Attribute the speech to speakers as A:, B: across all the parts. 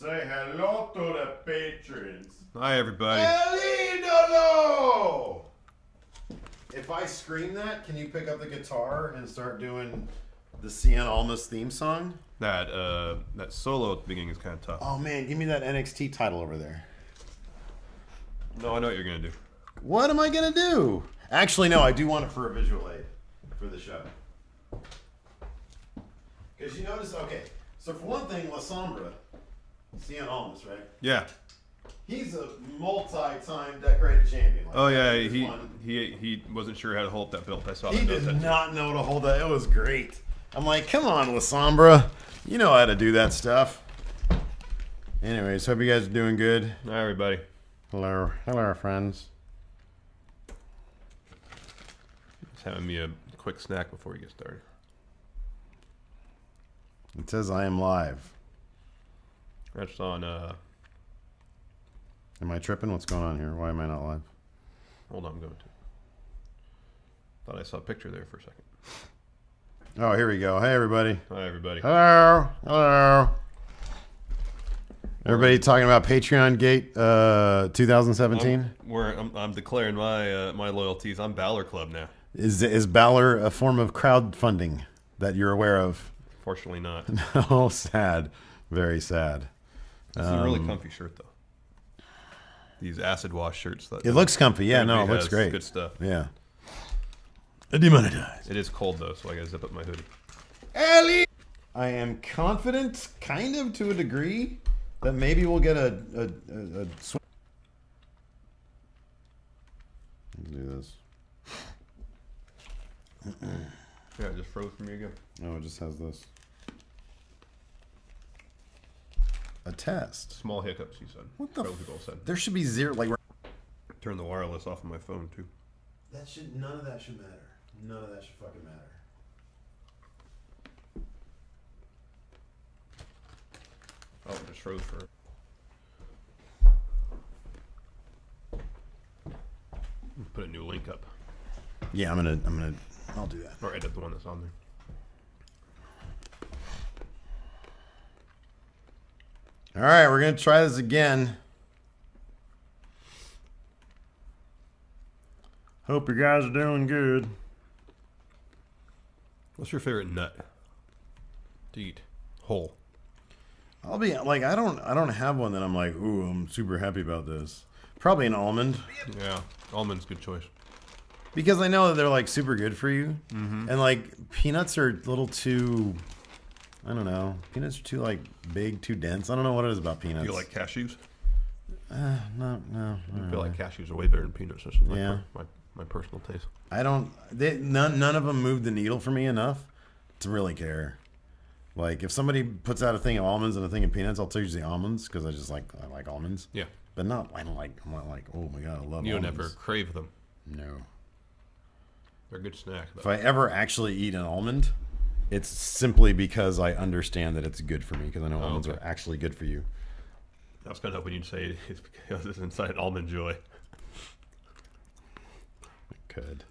A: Say hello to the patrons.
B: Hi, everybody.
A: El Idolo! If I scream that, can you pick up the guitar and start doing the Cien Almas theme song?
B: That solo at the beginning is kind of tough.
A: Oh man, give me that NXT title over there.
B: No, I know what you're gonna do.
A: What am I gonna do? Actually, no, I do want it for a visual aid for the show. Because you notice, okay, so for one thing, La Sombra, Cien Almas, right?
B: Yeah.
A: He's a multi-time decorated champion. Like,
B: Oh yeah, he wasn't sure how to hold that belt. I saw.
A: He did not know to hold that. It was great. I'm like, come on, La Sombra, you know how to do that stuff. Anyways, hope you guys are doing good.
B: Hi, everybody.
A: Hello, friends.
B: Just having me a quick snack before we get started.
A: It says I am live.
B: That's on.
A: Am I tripping? What's going on here? Why am I not live?
B: Hold on, I'm going to. Thought I saw a picture there for a second.
A: Oh, here we go. Hey, everybody.
B: Hi, everybody.
A: Hello. Everybody talking about Patreon Gate 2017?
B: I'm declaring my loyalties. I'm Balor Club now.
A: Is Balor a form of crowdfunding that you're aware of?
B: Fortunately not.
A: No, sad. Very sad.
B: It's a really comfy shirt, though. These acid wash shirts.
A: It looks comfy. Yeah, no, it looks great.
B: Good stuff.
A: Yeah. Demonetized.
B: It is cold, though, so I gotta zip up my hoodie.
A: Ellie! I am confident, kind of to a degree, that maybe we'll get a swing. Let's do this.
B: Yeah, it just froze for me again.
A: No, it just has this. A test.
B: Small hiccups, he said.
A: What the
B: People said.
A: There should be zero, like...
B: Turn the wireless off on my phone, too.
A: None of that should matter. None of that should fucking matter.
B: Oh, it just froze for... Put a new link up.
A: Yeah, I'll do that.
B: Or edit the one that's on there.
A: All right, we're going to try this again. Hope you guys are doing good.
B: What's your favorite nut to eat? Whole.
A: I'll be like, I don't have one that I'm like, ooh, I'm super happy about this. Probably an almond.
B: Yeah, almond's a good choice.
A: Because I know that they're like super good for you. Mm-hmm. And like peanuts are a little too, I don't know. Peanuts are too like big, too dense. I don't know what it is about peanuts.
B: Do you like cashews?
A: No.
B: I feel like cashews are way better than peanuts. This is my personal taste.
A: None of them move the needle for me enough to really care. Like if somebody puts out a thing of almonds and a thing of peanuts, I'll choose the almonds because I like almonds.
B: Yeah.
A: But I'm not like, oh my God, I love almonds.
B: You don't ever crave them.
A: No.
B: They're a good snack, though.
A: If I ever actually eat an almond, it's simply because I understand that it's good for me because I know almonds are actually good for you.
B: I was kind of hoping you'd say it's because it's inside Almond Joy.
A: Good.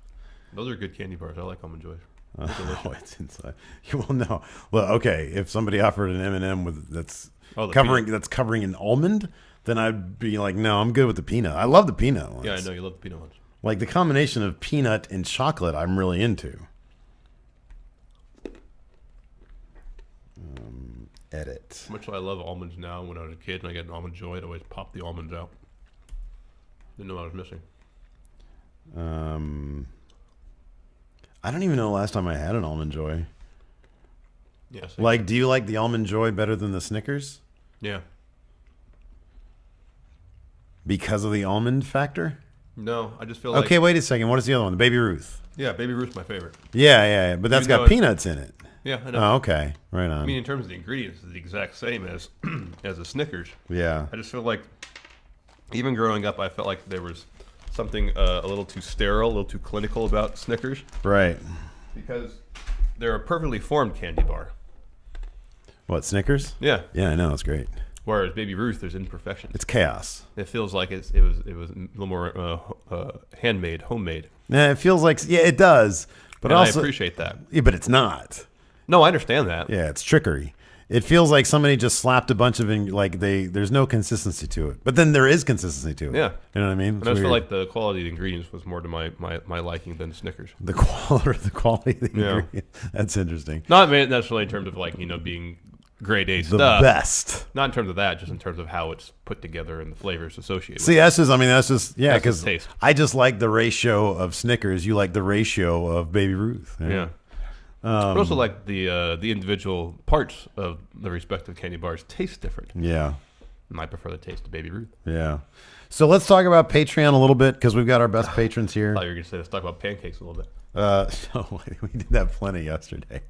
B: Those are good candy bars. I like Almond Joy.
A: Oh, it's inside. Well, no. Well, okay. If somebody offered an M&M that's covering an almond, then I'd be like, no, I'm good with the peanut. I love the peanut ones.
B: Yeah, I know you love the peanut ones.
A: Like the combination of peanut and chocolate, I'm really into. Edit.
B: How much do I love almonds now? When I was a kid and I got an Almond Joy, I'd always pop the almonds out. Didn't know what I was missing.
A: I don't even know the last time I had an Almond Joy.
B: Yeah.
A: Like, do you like the Almond Joy better than the Snickers?
B: Yeah.
A: Because of the almond factor?
B: No, I just feel like...
A: Okay, wait a second. What is the other one? The Baby Ruth.
B: Yeah, Baby Ruth's my favorite.
A: Yeah. But that's got peanuts in it.
B: Yeah, I know.
A: Oh, okay. Right on.
B: I mean, in terms of the ingredients, it's the exact same as a Snickers.
A: Yeah.
B: I just feel like, even growing up, I felt like there was something a little too sterile, a little too clinical about Snickers.
A: Right.
B: Because they're a perfectly formed candy bar.
A: What, Snickers?
B: Yeah.
A: Yeah, I know. It's great.
B: Whereas Baby Ruth, there's imperfections.
A: It's chaos.
B: It feels like it was a little more handmade, homemade.
A: Yeah, it feels like, yeah, it does. But
B: and
A: also,
B: I appreciate that.
A: Yeah, but it's not.
B: No, I understand that.
A: Yeah, it's trickery. It feels like somebody just slapped a bunch of there's no consistency to it. But then there is consistency to it.
B: Yeah.
A: You know what I mean?
B: And I feel like the quality of the ingredients was more to my liking than Snickers.
A: The quality of the ingredients. That's interesting.
B: Not necessarily in terms of being grade A stuff.
A: The best.
B: Not in terms of that, just in terms of how it's put together and the flavors associated
A: See,
B: with it.
A: that's just because
B: taste.
A: I just like the ratio of Snickers. You like the ratio of Baby Ruth.
B: Yeah. But also like the individual parts of the respective candy bars taste different.
A: Yeah.
B: And I prefer the taste of Baby Ruth.
A: Yeah. So let's talk about Patreon a little bit because we've got our best patrons here.
B: I thought you were going to say let's talk about pancakes a little bit.
A: No, we did that plenty yesterday.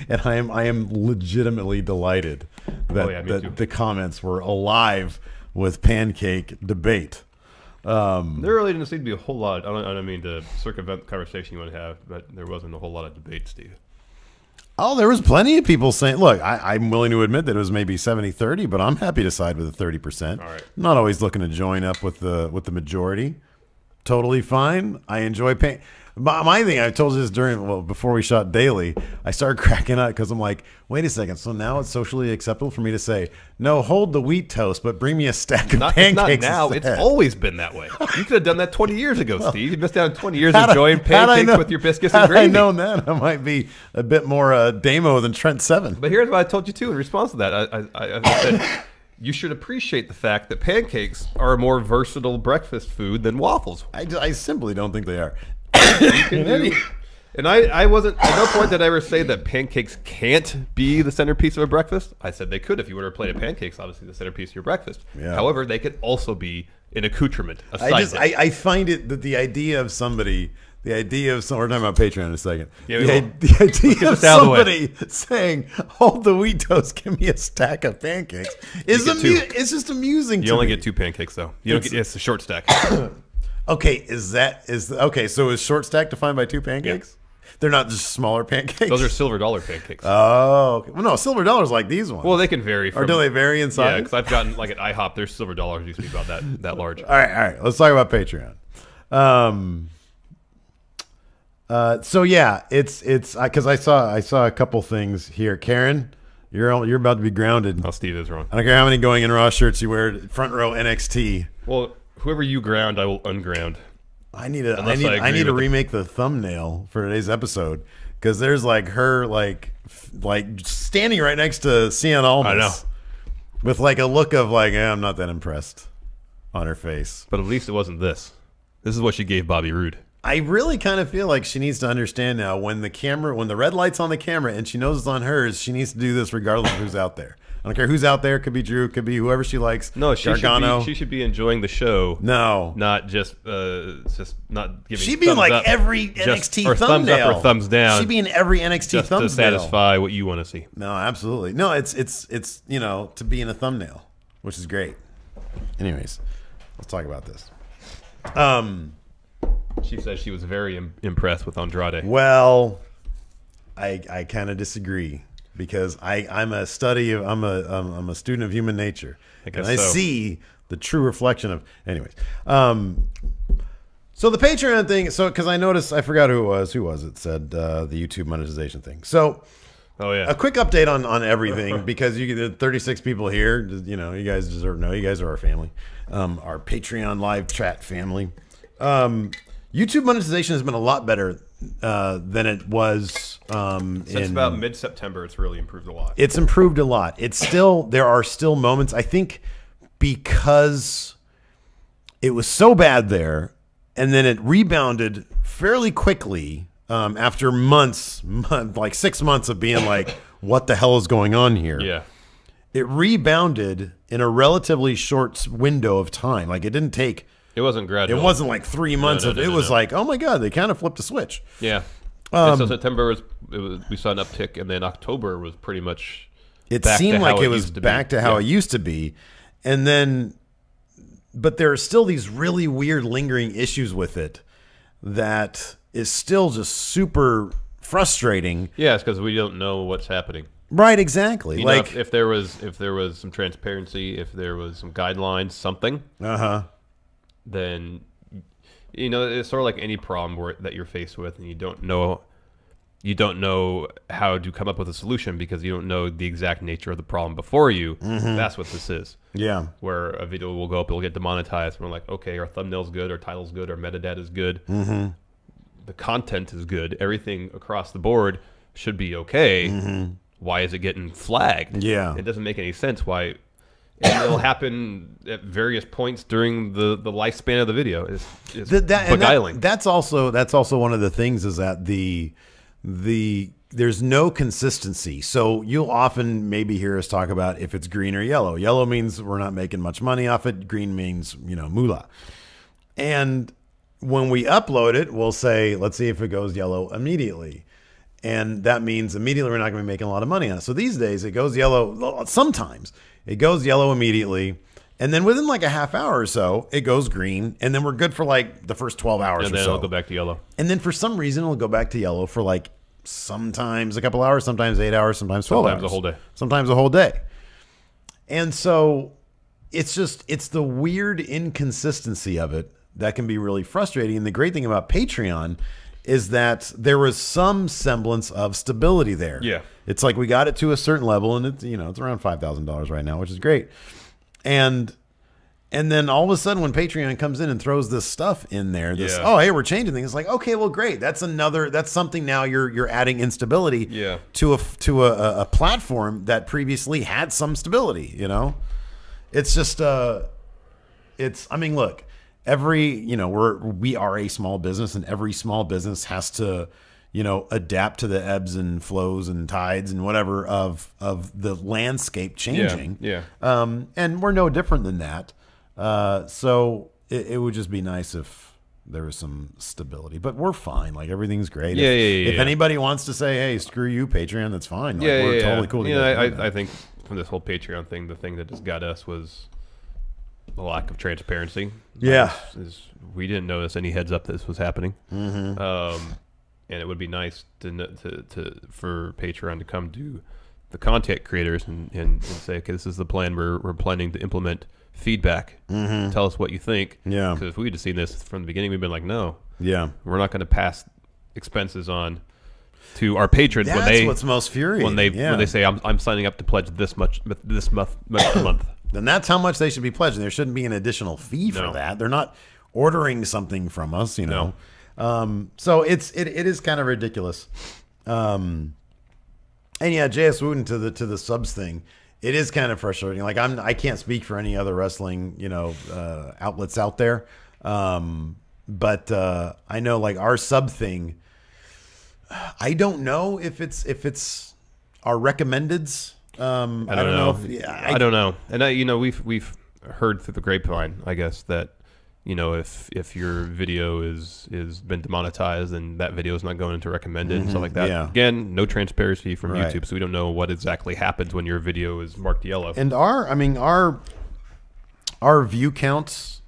A: And I am legitimately delighted that the comments were alive with pancake debate.
B: There really didn't seem to be a whole lot. I don't mean to circumvent the conversation you want to have, but there wasn't a whole lot of debate, Steve.
A: Oh, there was plenty of people saying, look, I'm willing to admit that it was maybe 70-30, but I'm happy to side with the 30%.
B: All right.
A: I'm not always looking to join up with the majority. Totally fine. I enjoy pain. My thing, I told you this before we shot Daily, I started cracking up because I'm like, wait a second. So now it's socially acceptable for me to say, no, hold the wheat toast, but bring me a stack of pancakes.
B: Not now.
A: Instead.
B: It's always been that way. You could have done that 20 years ago, Steve. You missed out on 20 years enjoying pancakes with your biscuits and gravy.
A: Had I known that, I might be a bit more Damo than Trent Seven.
B: But here's what I told you, too, in response to that. I said, you should appreciate the fact that pancakes are a more versatile breakfast food than waffles.
A: I simply don't think they are.
B: And I wasn't, at no point did I ever say that pancakes can't be the centerpiece of a breakfast. I said they could if you order a plate of pancakes, obviously the centerpiece of your breakfast.
A: Yeah.
B: However, they could also be an accoutrement, a side dish.
A: I find it that the idea of somebody, we're talking about Patreon in a second.
B: Yeah,
A: the idea of somebody saying, hold the wheat toast, give me a stack of pancakes, it's just amusing to me.
B: You only get 2 pancakes, though. It's a short stack.
A: Okay, so is short stack defined by 2 pancakes? Yeah. They're not just smaller pancakes?
B: Those are silver dollar pancakes.
A: Oh, okay. Well, no, silver dollars like these ones.
B: Well, they can vary.
A: Or do they vary in size?
B: Yeah, because I've gotten, at IHOP, their silver dollars used to be about that large.
A: All right. Let's talk about Patreon. So yeah, it's because I saw a couple things here. Karen, you're about to be grounded.
B: Oh, Steve is wrong.
A: I don't care how many Going In Raw shirts you wear. Front row NXT.
B: Well, whoever you ground, I will unground.
A: I need to remake the thumbnail for today's episode because there's her standing right next to Cien Almas.
B: I know.
A: With a look of I'm not that impressed on her face.
B: But at least it wasn't this. This is what she gave Bobby Roode.
A: I really kind of feel like she needs to understand now when the red light's on the camera and she knows it's on hers, she needs to do this regardless of who's out there. I don't care who's out there. Could be Drew. Could be whoever she likes.
B: No, she should be enjoying the show.
A: No,
B: not just not giving.
A: She'd be in every NXT thumbnail.
B: Thumbs up or thumbs down.
A: She'd be in every NXT thumbnail
B: to satisfy what you want to see.
A: No, absolutely. No, it's to be in a thumbnail, which is great. Anyways, let's talk about this.
B: She says she was very impressed with Andrade.
A: Well, I kind of disagree. Because I'm a student of human nature, and I see the true reflection of. Anyways, so the Patreon thing. So because I noticed, I forgot who it was. Who was it? Said the YouTube monetization thing. So, a quick update on everything because you get 36 people here. You guys deserve to know. You guys are our family, our Patreon live chat family. YouTube monetization has been a lot better than it was
B: since about mid-September. It's really improved a lot.
A: It's improved a lot. There are still moments, I think, because it was so bad there and then it rebounded fairly quickly after months, like 6 months of being what the hell is going on here?
B: Yeah.
A: It rebounded in a relatively short window of time. It didn't take.
B: It wasn't gradual.
A: It wasn't 3 months of. It was oh my god, they kind of flipped a switch.
B: Yeah. So September was we saw an uptick, and then October was pretty much.
A: It seemed like it was back to how it used to be, and then, but there are still these really weird lingering issues with it that is still just super frustrating.
B: Yeah, it's because we don't know what's happening.
A: Right, exactly.
B: If there was some transparency, if there was some guidelines, something. Then, it's sort of like any problem that you're faced with, and you don't know you don't know how to come up with a solution because you don't know the exact nature of the problem before you. That's what this is.
A: Yeah.
B: Where a video will go up, it'll get demonetized. And we're like, okay, our thumbnail's good, our title's good, our metadata is good. The content is good. Everything across the board should be okay. Why is it getting flagged?
A: Yeah.
B: It doesn't make any sense why. And it'll happen at various points during the lifespan of the video. It's beguiling.
A: That's also one of the things is that there's no consistency. So you'll often maybe hear us talk about if it's green or yellow. Yellow means we're not making much money off it. Green means, moolah. And when we upload it, we'll say, let's see if it goes yellow immediately. And that means immediately we're not going to be making a lot of money on it. So these days it goes yellow. Sometimes it goes yellow immediately. And then within like a half hour or so, it goes green. And then we're good for like the first 12 hours or so.
B: And then it'll go back to yellow.
A: And then for some reason, it'll go back to yellow for like sometimes a couple hours, sometimes 8 hours, sometimes 12 hours.
B: Sometimes a whole day.
A: Sometimes a whole day. And so it's the weird inconsistency of it that can be really frustrating. And the great thing about Patreon is that there was some semblance of stability there.
B: Yeah.
A: It's like we got it to a certain level, and it's around $5,000 right now, which is great. And then all of a sudden when Patreon comes in and throws this stuff in there, oh, hey, we're changing things. It's like, okay, well, great. That's something now you're adding instability to a platform that previously had some stability, It's just look, we are a small business, and every small business has to adapt to the ebbs and flows and tides and whatever of the landscape changing. And we're no different than that. So it would just be nice if there was some stability, but we're fine. Like everything's great. If anybody wants to say, hey, screw you, Patreon, that's fine. Like, we're totally cool.
B: I think from this whole Patreon thing, the thing that just got us was the lack of transparency. We didn't notice any heads up that this was happening. And it would be nice for Patreon to come to the content creators and say, okay, this is the plan. We're planning to implement feedback. Tell us what you think. Because if we had seen this from the beginning, we'd been like, no. We're not going to pass expenses on to our patrons.
A: That's what's most furious.
B: When they say, I'm signing up to pledge this much a month.
A: Then that's how much they should be pledging. There shouldn't be an additional fee for that. They're not ordering something from us,
B: No.
A: So it is kind of ridiculous. And yeah, JS Wooten to the subs thing, it is kind of frustrating. Like I can't speak for any other wrestling, outlets out there. But I know like our sub thing, I don't know if it's our recommendeds. I don't know.
B: I don't know. And we've heard through the grapevine, I guess, that if your video is been demonetized and that video is not going into recommended and stuff like that. Again, no transparency from YouTube, so we don't know what exactly happens when your video is marked yellow.
A: And our view counts,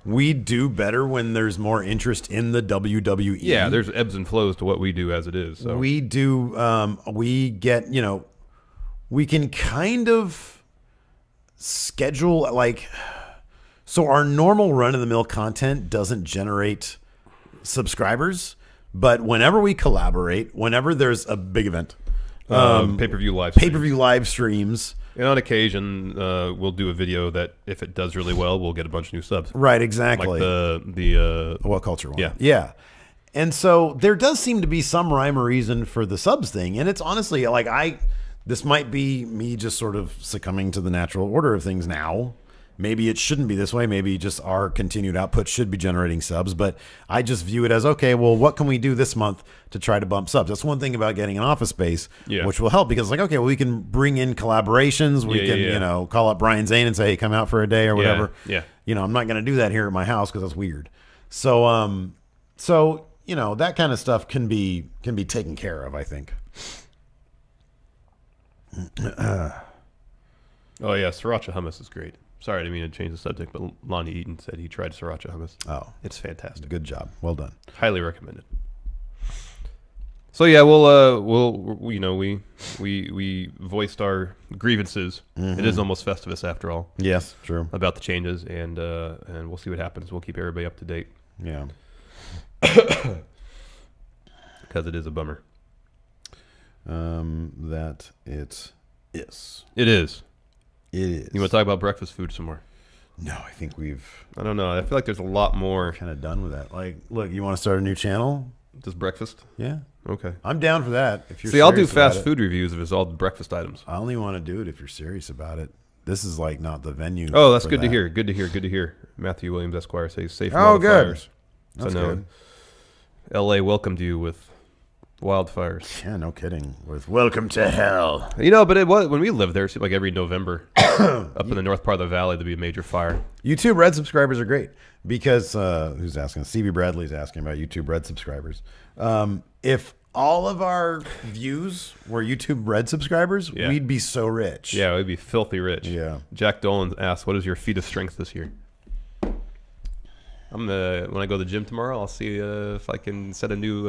A: we do better when there's more interest in the WWE.
B: Yeah, there's ebbs and flows to what we do as it is. So
A: we do. We get. We can kind of schedule So our normal run-of-the-mill content doesn't generate subscribers, but whenever we collaborate, whenever there's a big event,
B: pay-per-view
A: live streams,
B: and on occasion we'll do a video that if it does really well, we'll get a bunch of new subs.
A: Right, exactly.
B: Like the
A: What Culture one.
B: Yeah.
A: And so there does seem to be some rhyme or reason for the subs thing, and it's honestly this might be me just sort of succumbing to the natural order of things now. Maybe it shouldn't be this way. Maybe just our continued output should be generating subs. But I just view it as, okay, well, what can we do this month to try to bump subs? That's one thing about getting an office space, which will help because, okay, well, we can bring in collaborations. We can, call up Brian Zane and say, hey, come out for a day or whatever. I'm not going to do that here at my house because that's weird. So, that kind of stuff can be taken care of, I think.
B: Oh, yeah, sriracha hummus is great. Sorry, I didn't mean to change the subject, but Lonnie Eaton said he tried sriracha hummus.
A: Oh,
B: it's fantastic.
A: Good job. Well done.
B: Highly recommended. So yeah, we voiced our grievances. It is almost Festivus after all.
A: Yes, true.
B: About the changes, and we'll see what happens. We'll keep everybody up to date.
A: Yeah.
B: because it is a bummer.
A: That it is.
B: It is.
A: It is.
B: You want to talk about breakfast food some more?
A: No, I think
B: I don't know. I feel like there's a lot more.
A: kind of done with that. Like, look, you want to start a new channel?
B: Just breakfast?
A: Yeah.
B: Okay.
A: I'm down for that. If you're
B: See, I'll do fast food reviews if it's all breakfast items.
A: I only want to do it if you're serious about it. This is like not the venue.
B: Oh, that's good to hear. Good to hear. Good to hear. Matthew Williams, Esquire, says safe from wildfires.
A: That's good.
B: L.A. welcomed you with wildfires.
A: Yeah, no kidding. With welcome to hell.
B: You know, but it was when we lived there. It seemed like every November, up in the north part of the valley, there'd be a major fire.
A: YouTube Red subscribers are great because who's asking? Stevie Bradley's asking about YouTube Red subscribers. If all of our views were YouTube Red subscribers, we'd be so rich.
B: Yeah, we'd be filthy rich.
A: Yeah.
B: Jack Dolan asked, "What is your feat of strength this year?" When I go to the gym tomorrow, I'll see if I can set a new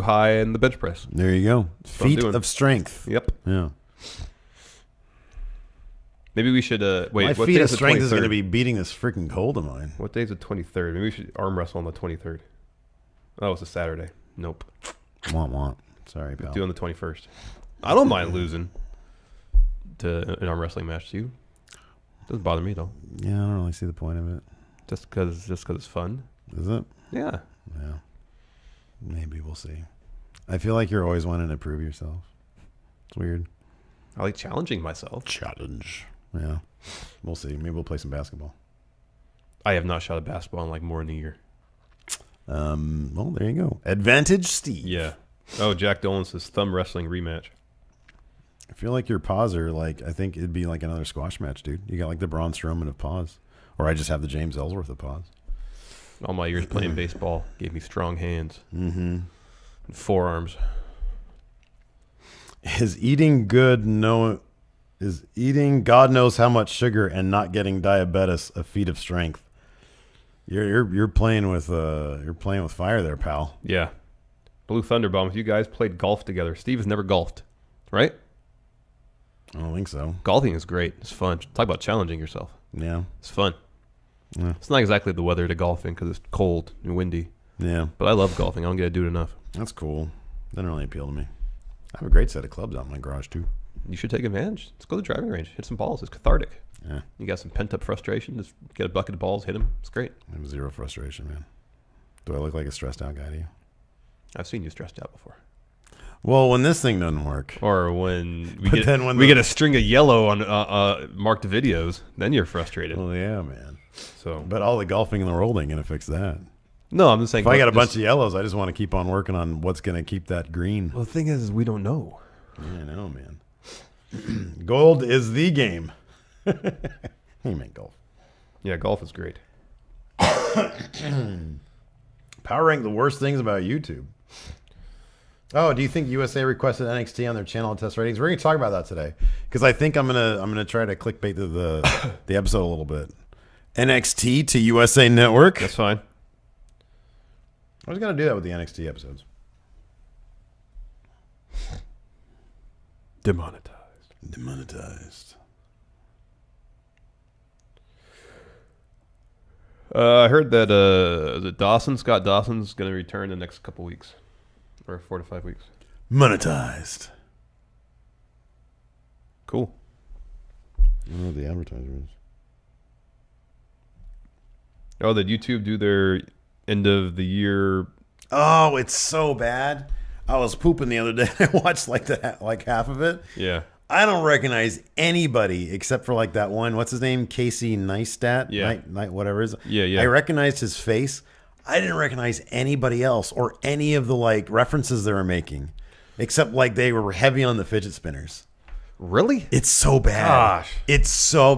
B: high in the bench press.
A: There you go. Feat of strength.
B: Yep.
A: Yeah.
B: Maybe we should wait.
A: My feat of strength is going to be beating this freaking cold of mine.
B: What day is the 23rd? Maybe we should arm wrestle on the 23rd. Oh, it's a Saturday. Nope.
A: Want. Sorry, pal.
B: Do on the 21st. I don't mind losing to an arm wrestling match to you. Doesn't bother me though.
A: Yeah, I don't really see the point of it.
B: Just because it's fun.
A: Is it?
B: Yeah.
A: Yeah. Maybe we'll see. I feel like you're always wanting to prove yourself. It's weird.
B: I like challenging myself.
A: Challenge. Yeah. We'll see. Maybe we'll play some basketball.
B: I have not shot a basketball in like more than a year.
A: Well, there you go. Advantage Steve.
B: Yeah. Oh, Jack Dolan says thumb wrestling rematch.
A: I feel like your paws are like, I think it'd be like another squash match, dude. You got like the Braun Strowman of paws. Or I just have the James Ellsworth of paws.
B: All my years playing baseball gave me strong hands.
A: Mm-hmm.
B: And forearms.
A: Is eating God knows how much sugar and not getting diabetes a feat of strength? You're playing with fire there, pal.
B: Yeah. Blue Thunder Bomb, if you guys played golf together. Steve has never golfed, right?
A: I don't think so.
B: Golfing is great. It's fun. Talk about challenging yourself.
A: Yeah.
B: It's fun.
A: Yeah.
B: It's not exactly the weather to golf in because it's cold and windy.
A: Yeah.
B: But I love golfing. I don't get to do it enough.
A: That's cool. Doesn't really appeal to me. I have a great set of clubs out in my garage, too.
B: You should take advantage. Let's go to the driving range. Hit some balls. It's cathartic.
A: Yeah.
B: You got some pent-up frustration. Just get a bucket of balls, hit them. It's great.
A: I have zero frustration, man. Do I look like a stressed out guy to you?
B: I've seen you stressed out before.
A: Well, when this thing doesn't work.
B: Or when we get a string of yellow on marked videos, then you're frustrated.
A: Well, yeah, man.
B: So,
A: but all the golfing in the world ain't going to fix that.
B: No, I'm just saying.
A: If I got a bunch of yellows, I just want to keep on working on what's going to keep that green.
B: Well, the thing is we don't know.
A: Yeah, I know, man. Gold is the game. He meant golf.
B: Yeah, golf is great.
A: Power rank the worst things about YouTube. Oh, do you think USA requested NXT on their channel to test ratings? We're going to talk about that today because I think I'm gonna try to clickbait the episode a little bit. NXT to USA Network.
B: That's fine.
A: I was going to do that with the NXT episodes. Demonetized.
B: I heard that Scott Dawson's going to return the next couple weeks. Or 4 to 5 weeks.
A: Monetized.
B: Cool.
A: I don't know what the advertiser is.
B: Oh, did YouTube do their end of the year?
A: Oh, it's so bad. I was pooping the other day. I watched like half of it.
B: Yeah.
A: I don't recognize anybody except for like that one. What's his name? Casey Neistat.
B: Yeah.
A: Whatever it is.
B: Yeah.
A: I recognized his face. I didn't recognize anybody else or any of the like references they were making, except like they were heavy on the fidget spinners.
B: Really?
A: It's so bad. Gosh.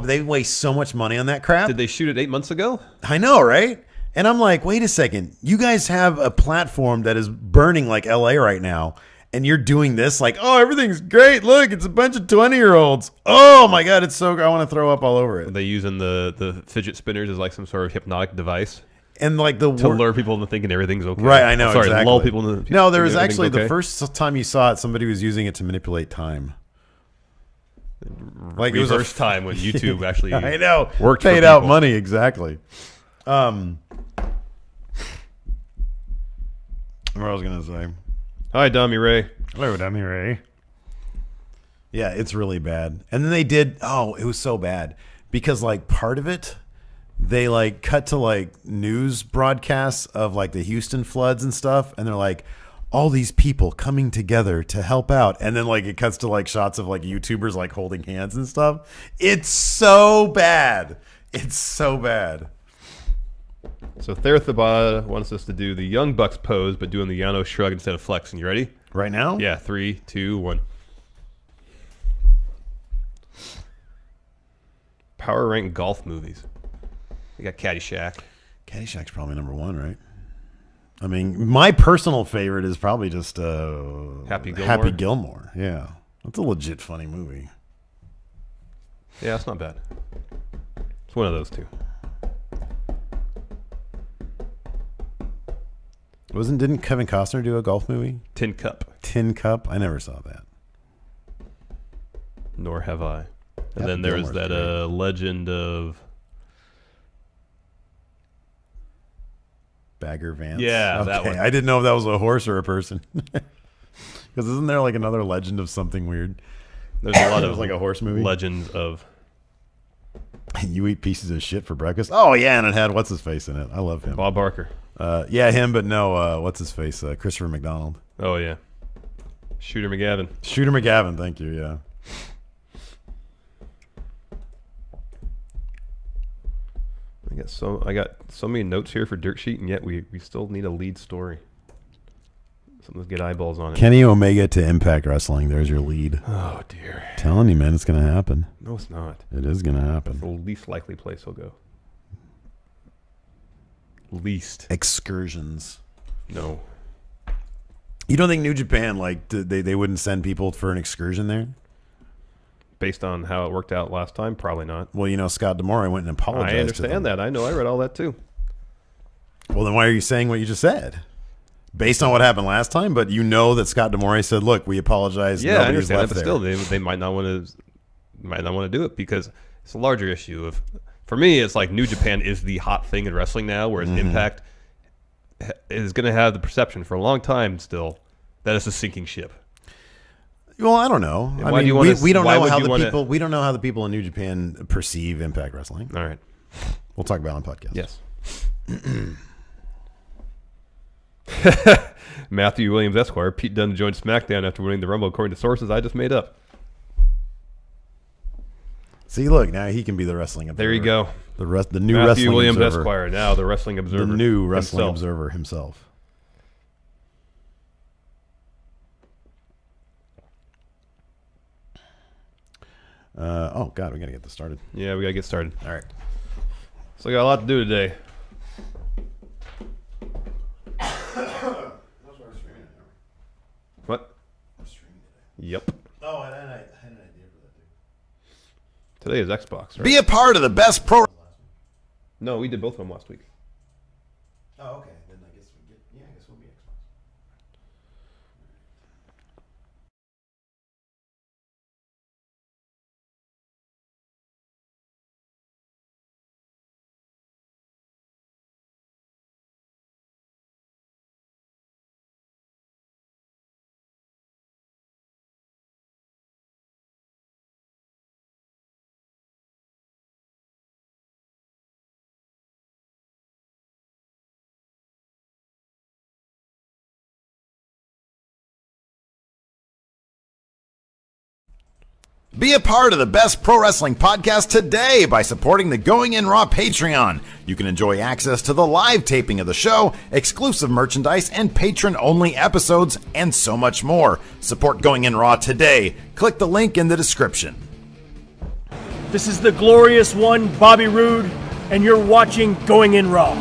A: They waste so much money on that crap.
B: Did they shoot it 8 months ago?
A: I know, right? And I'm like, wait a second. You guys have a platform that is burning like LA right now. And you're doing this like, oh, everything's great. Look, it's a bunch of 20-year-olds. Oh my God, it's so good. I want to throw up all over it.
B: Are they using the fidget spinners as like some sort of hypnotic device?
A: And like
B: to lure people into thinking everything's okay.
A: Right, I know.
B: Sorry,
A: exactly.
B: lull people into
A: No, there was actually
B: okay.
A: The first time you saw it, somebody was using it to manipulate time.
B: Like it was the first time when YouTube actually
A: I know
B: worked
A: paid out money exactly. What I was gonna say.
B: Hi, Dummy Ray.
A: Hello, Dummy Ray. Yeah, it's really bad. And then they did, it was so bad. Because, like, part of it, they, like, cut to, like, news broadcasts of, like, the Houston floods and stuff. And they're like, all these people coming together to help out. And then, like, it cuts to, like, shots of, like, YouTubers, like, holding hands and stuff. It's so bad. It's so bad.
B: So Therathabad wants us to do the Young Bucks pose, but doing the Yano shrug instead of flexing. You ready?
A: Right now?
B: Yeah, 3, 2, 1. Power rank golf movies. We got Caddyshack.
A: Caddyshack's probably number 1, right? I mean, my personal favorite is probably just
B: Happy Gilmore.
A: Happy Gilmore. Yeah, that's a legit funny movie.
B: Yeah, it's not bad. It's one of those two.
A: Didn't Kevin Costner do a golf movie?
B: Tin Cup.
A: Tin Cup? I never saw that.
B: Nor have I. And then there's that legend of
A: Bagger Vance.
B: Yeah, that one.
A: I didn't know if that was a horse or a person. Because isn't there like another legend of something weird?
B: There's a lot of
A: like a horse movie.
B: Legends of
A: you eat pieces of shit for breakfast. Oh yeah, and it had what's his face in it. I love him.
B: Bob Barker.
A: Yeah, him, but no, what's his face? Christopher McDonald.
B: Oh yeah, Shooter McGavin.
A: Shooter McGavin. Thank you. Yeah.
B: I got so many notes here for Dirt Sheet, and yet we still need a lead story. Something to get eyeballs on it.
A: Kenny Omega to Impact Wrestling. There's your lead.
B: Oh dear.
A: Telling you, man, it's gonna happen.
B: No, it's not.
A: It is gonna happen.
B: It's the least likely place he'll go. Least
A: excursions.
B: No.
A: You don't think New Japan they wouldn't send people for an excursion there?
B: Based on how it worked out last time, probably not.
A: Well, Scott D'Amore went and apologized.
B: I understand that. I know. I read all that too.
A: Well, then why are you saying what you just said? Based on what happened last time, but you know that Scott D'Amore said, "Look, we apologize."
B: Yeah, I understand that, but still, they might not want to do it because it's a larger issue. For me, it's like New Japan is the hot thing in wrestling now, whereas Impact is going to have the perception for a long time still that it's a sinking ship.
A: Well, I don't know. We don't know how the people in New Japan perceive Impact Wrestling.
B: All right,
A: we'll talk about it on podcast.
B: Yes. Matthew Williams Esquire. Pete Dunne joined SmackDown after winning the Rumble, according to sources I just made up.
A: See, look, now he can be the Wrestling Observer.
B: There you go.
A: The new
B: Matthew
A: Wrestling
B: Williams
A: Observer.
B: Esquire, now the Wrestling Observer.
A: The new Wrestling Observer himself. Oh, God, we got to get this started.
B: Yeah, we got to get started.
A: All right.
B: So we got a lot to do today. What?
A: I'm streaming today.
B: Yep.
A: Oh, I had an idea for that, too.
B: Today is Xbox, right?
C: Be a part of the best pro.
B: No, we did both of them last week.
A: Oh, okay. Then I guess we'll be Xbox.
C: Be a part of the best pro wrestling podcast today by supporting the Going In Raw Patreon. You can enjoy access to the live taping of the show, exclusive merchandise, and patron-only episodes, and so much more. Support Going In Raw today. Click the link in the description.
D: This is the glorious one, Bobby Roode, and you're watching Going In Raw.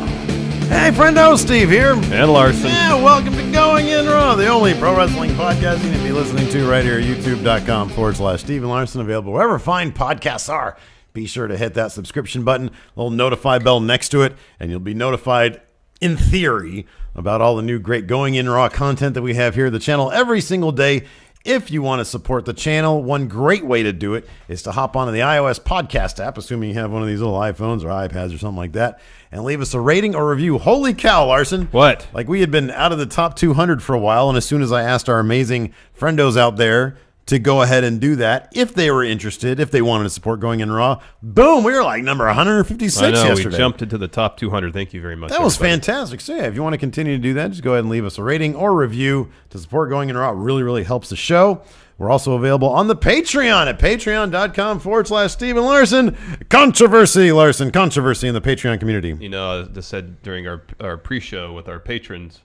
A: Hey, friendo, Steve here.
B: And Larson.
A: Yeah, welcome to Going In Raw, the only pro wrestling podcast you need to be listening to right here at youtube.com/Steven Larson, available wherever fine podcasts are. Be sure to hit that subscription button, little notify bell next to it, and you'll be notified, in theory, about all the new great Going In Raw content that we have here at the channel every single day. If you want to support the channel, one great way to do it is to hop onto the iOS podcast app, assuming you have one of these little iPhones or iPads or something like that, and leave us a rating or review. Holy cow, Larson.
B: What?
A: Like, we had been out of the top 200 for a while, and as soon as I asked our amazing friendos out there to go ahead and do that, if they were interested, if they wanted to support Going In Raw, boom, we were like number 156 yesterday.
B: We jumped into the top 200. Thank you very much.
A: That was fantastic. So, yeah, if you want to continue to do that, just go ahead and leave us a rating or review to support Going In Raw. It really, really helps the show. We're also available on the Patreon at patreon.com/Steven Larson. Controversy, Larson. Controversy in the Patreon community.
B: You know, as I said during our pre-show with our patrons,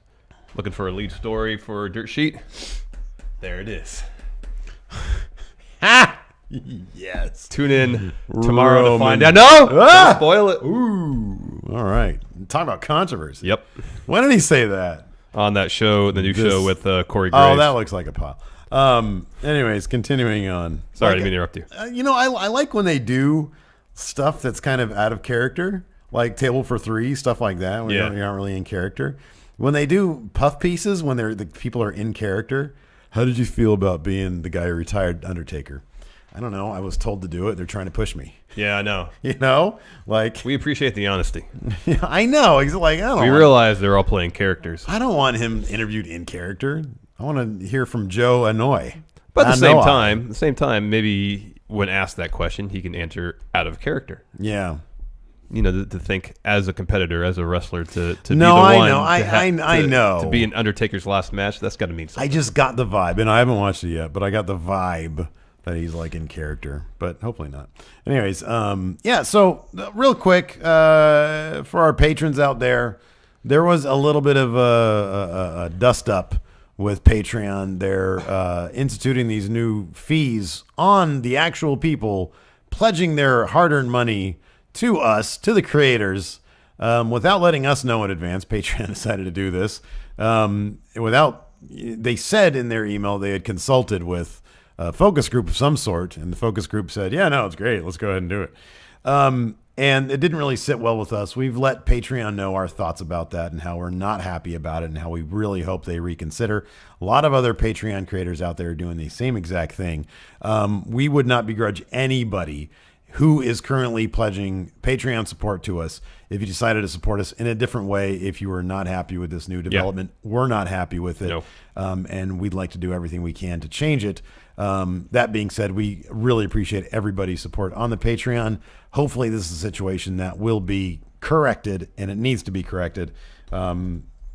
B: looking for a lead story for Dirt Sheet. There it is.
A: Yes.
B: Tune in tomorrow to find out. No! Don't spoil it.
A: Ooh. All right. Talk about controversy.
B: Yep.
A: When did he say that?
B: On that show, the new show with Corey Graves.
A: Oh, that looks like a pile. Anyways, continuing on.
B: Sorry to interrupt you.
A: You know, I like when they do stuff that's kind of out of character, like Table for Three, stuff like that, when you're not really in character. When they do puff pieces, when the people are in character. How did you feel about being the guy who retired Undertaker? I don't know. I was told to do it. They're trying to push me.
B: Yeah, I know.
A: You know? Like,
B: we appreciate the honesty.
A: Yeah, I know. He's like,
B: we realize they're all playing characters.
A: I don't want him interviewed in character. I want to hear from Joe Anoy.
B: But at the same time, maybe when asked that question, he can answer out of character.
A: Yeah.
B: You know, to think as a competitor, as a wrestler, to be the
A: one.
B: I
A: know.
B: To be in Undertaker's last match, that's got to mean something.
A: I just got the vibe, and I haven't watched it yet, but I got the vibe that he's like in character, but hopefully not. Anyways, yeah. So real quick, for our patrons out there, there was a little bit of a dust up with Patreon. They're instituting these new fees on the actual people pledging their hard-earned money to us, to the creators, without letting us know in advance. Patreon decided to do this. They said in their email they had consulted with a focus group of some sort, and the focus group said, yeah, no, it's great. Let's go ahead and do it. And it didn't really sit well with us. We've let Patreon know our thoughts about that and how we're not happy about it and how we really hope they reconsider. A lot of other Patreon creators out there are doing the same exact thing. We would not begrudge anybody who is currently pledging Patreon support to us if you decided to support us in a different way. If you are not happy with this new development, we're not happy with it.
B: No.
A: And we'd like to do everything we can to change it. That being said, we really appreciate everybody's support on the Patreon. Hopefully this is a situation that will be corrected, and it needs to be corrected.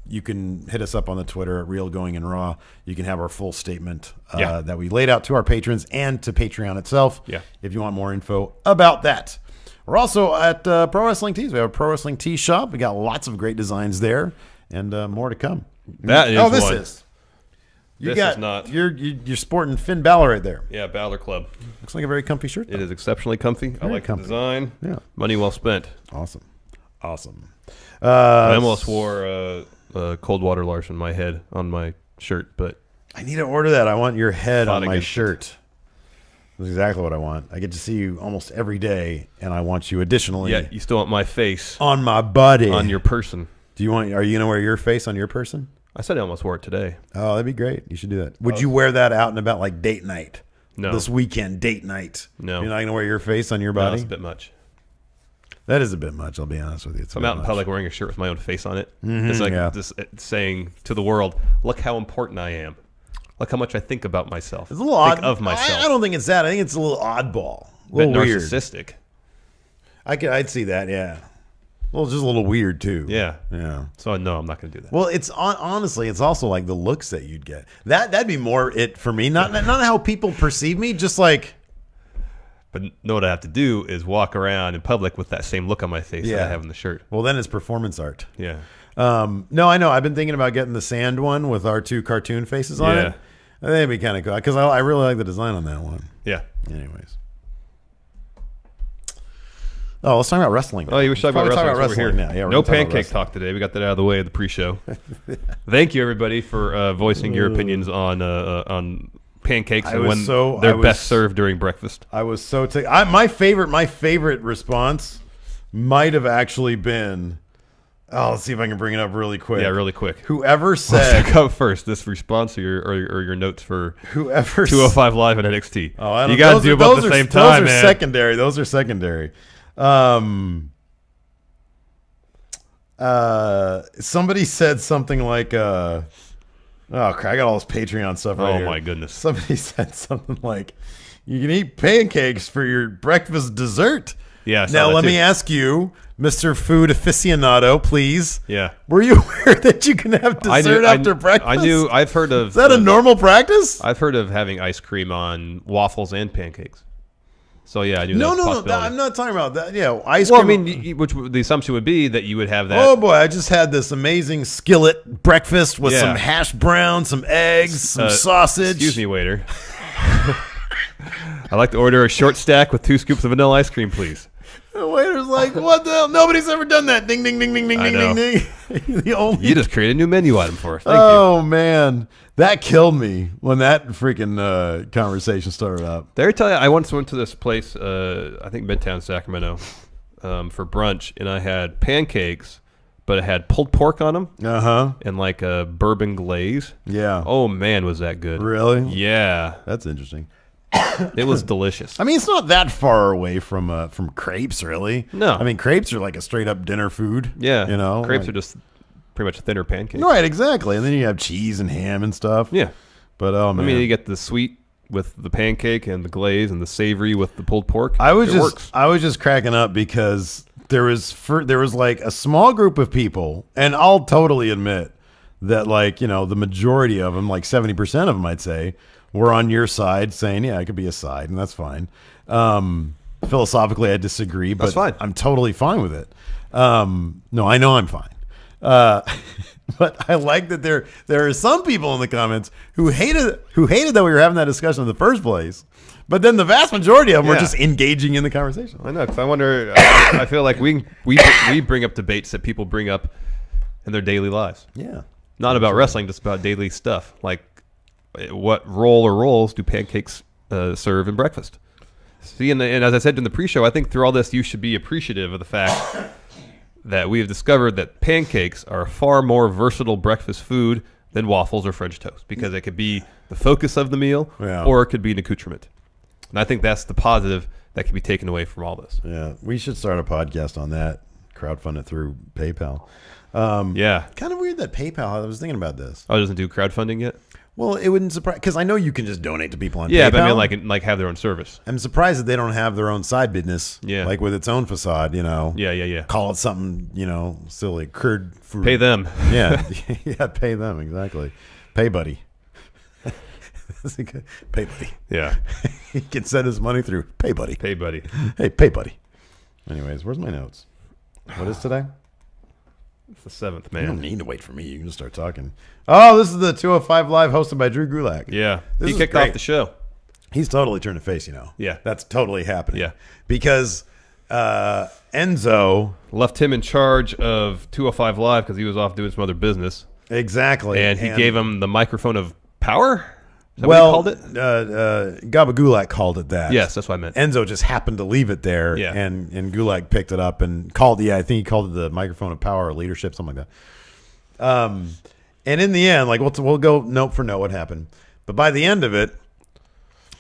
A: You can hit us up on the Twitter at Real Going In Raw. You can have our full statement that we laid out to our patrons and to Patreon itself.
B: Yeah.
A: If you want more info about that. We're also at Pro Wrestling Tees. We have a Pro Wrestling Tee shop. We got lots of great designs there, and more to come.
B: That is
A: this
B: one.
A: is.
B: Is not.
A: You're sporting Finn Balor right there.
B: Yeah, Balor Club.
A: Looks like a very comfy shirt, though.
B: It is exceptionally comfy. I like
A: comfy.
B: the design.
A: Yeah.
B: Money well spent.
A: Awesome.
B: I almost wore Cold Water Larson my head on my shirt, but
A: I need to order that. I want your head on my shirt. That's exactly what I want. I get to see you almost every day, and I want you additionally.
B: Yeah, you still want my face
A: on my body,
B: on your person.
A: Are you gonna wear your face on your person?
B: I said I almost wore it today.
A: Oh, that'd be great. You should do that. Would you wear that out and about, like date night?
B: No.
A: This weekend, date night.
B: No.
A: You're not gonna wear your face on your body?
B: No, that's a bit much.
A: That is a bit much. I'll be honest with you.
B: I'm out in public wearing a shirt with my own face on it. It's like just saying to the world, "Look how important I am. Look how much I think about myself.
A: It's a little odd.
B: Think of myself."
A: I don't think it's that. I think it's a little oddball. A
B: bit
A: little weird.
B: narcissistic.
A: I'd see that. Yeah. Well, it's just a little weird too.
B: Yeah.
A: Yeah.
B: So no, I'm not going to do that.
A: Well, it's honestly, it's also like the looks that you'd get. That'd be more it for me. Not how people perceive me. Just like.
B: But know what I have to do is walk around in public with that same look on my face that I have in the shirt.
A: Well, then it's performance art.
B: Yeah.
A: No, I know. I've been thinking about getting the sand one with our two cartoon faces on it. I think it'd be kind of cool because I really like the design on that one.
B: Yeah.
A: Anyways. Oh, let's talk about wrestling.
B: Oh, you were talking about wrestling now.
A: Yeah,
B: no pancake talk today. We got that out of the way of the pre-show. Thank you, everybody, for voicing your opinions on pancakes and when they're best served during breakfast.
A: I was so my favorite response might have actually been Oh, let's see if I can bring it up really quick.
B: Yeah, really quick.
A: Whoever said...
B: Let's come first, this response or your notes for
A: whoever
B: 205 Live and NXT.
A: Oh, I don't,
B: you got to do them at the same time, man.
A: Those are secondary. Somebody said something like... oh, crap, I got all this Patreon stuff right here.
B: Oh, my goodness.
A: Somebody said something like, you can eat pancakes for your breakfast dessert.
B: Yeah.
A: Now, let me ask you... Mr. Food Aficionado, please.
B: Yeah.
A: Were you aware that you can have dessert after breakfast?
B: I've heard of...
A: Is that a normal practice?
B: I've heard of having ice cream on waffles and pancakes. So, yeah, I knew that was a possibility.
A: No, I'm not talking about that. Yeah, ice cream.
B: Well, I mean, which the assumption would be that you would have that.
A: Oh, boy, I just had this amazing skillet breakfast with some hash browns, some eggs, some sausage.
B: Excuse me, waiter. I'd like to order a short stack with 2 scoops of vanilla ice cream, please.
A: The waiter's like, what the hell? Nobody's ever done that. Ding, ding, ding, ding, ding, ding, ding, ding.
B: You just created a new menu item for us. Thank you.
A: Oh, man. That killed me when that freaking conversation started up.
B: Did I tell you, I once went to this place, I think Midtown Sacramento, for brunch, and I had pancakes, but it had pulled pork on them.
A: Uh-huh.
B: And like a bourbon glaze.
A: Yeah.
B: Oh, man, was that good.
A: Really?
B: Yeah.
A: That's interesting.
B: It was delicious.
A: I mean, it's not that far away from crepes, really.
B: No.
A: I mean, crepes are like a straight up dinner food.
B: Yeah.
A: You know,
B: crepes are just pretty much thinner pancakes.
A: Right, exactly. And then you have cheese and ham and stuff.
B: Yeah.
A: But oh man,
B: I mean, you get the sweet with the pancake and the glaze, and the savory with the pulled pork.
A: I was just cracking up because there was like a small group of people, and I'll totally admit that, like, you know, the majority of them, like 70% of them, I'd say, were on your side, saying, yeah, it could be a side, and that's fine. Philosophically, I disagree, but
B: that's fine.
A: I'm totally fine with it. No, I know I'm fine. But I like that there are some people in the comments who hated that we were having that discussion in the first place. But then the vast majority of them were just engaging in the conversation.
B: I know, because I wonder. I feel like we bring up debates that people bring up in their daily lives.
A: Yeah,
B: not about wrestling, just about daily stuff. Like, what role or roles do pancakes serve in breakfast? See, and as I said in the pre-show, I think through all this, you should be appreciative of the fact that we have discovered that pancakes are a far more versatile breakfast food than waffles or French toast, because it could be the focus of the meal, or it could be an accoutrement. And I think that's the positive that can be taken away from all this.
A: Yeah, we should start a podcast on that, crowdfund it through PayPal.
B: Yeah.
A: Kind of weird that PayPal, I was thinking about this.
B: Oh, it doesn't do crowdfunding yet?
A: Well, it wouldn't surprise, because I know you can just donate to people on PayPal.
B: Yeah, but I mean, like have their own service.
A: I'm surprised that they don't have their own side business,
B: yeah,
A: like with its own facade, you know.
B: Yeah.
A: Call it something, you know, silly. Curd food.
B: Pay them.
A: Yeah, yeah, pay them, exactly. Pay buddy. Pay buddy.
B: Yeah.
A: He can send his money through Pay buddy.
B: Pay buddy.
A: Hey, pay buddy. Anyways, where's my notes? What is today?
B: It's the 7th, man.
A: You don't need to wait for me. You can just start talking. Oh, this is the 205 Live hosted by Drew Gulak.
B: Yeah.
A: He
B: kicked off the show.
A: He's totally turned a face, you know.
B: Yeah.
A: That's totally happening.
B: Yeah.
A: Because Enzo
B: left him in charge of 205 Live because he was off doing some other business.
A: Exactly.
B: And he gave him the microphone of power? Is that
A: what
B: what he called it?
A: Gaba Gulak called it that.
B: Yes, that's what I meant.
A: Enzo just happened to leave it there,
B: yeah,
A: and Gulak picked it up and called. Yeah, I think he called it the microphone of power or leadership, something like that. And in the end, like we'll go note for note what happened. But by the end of it,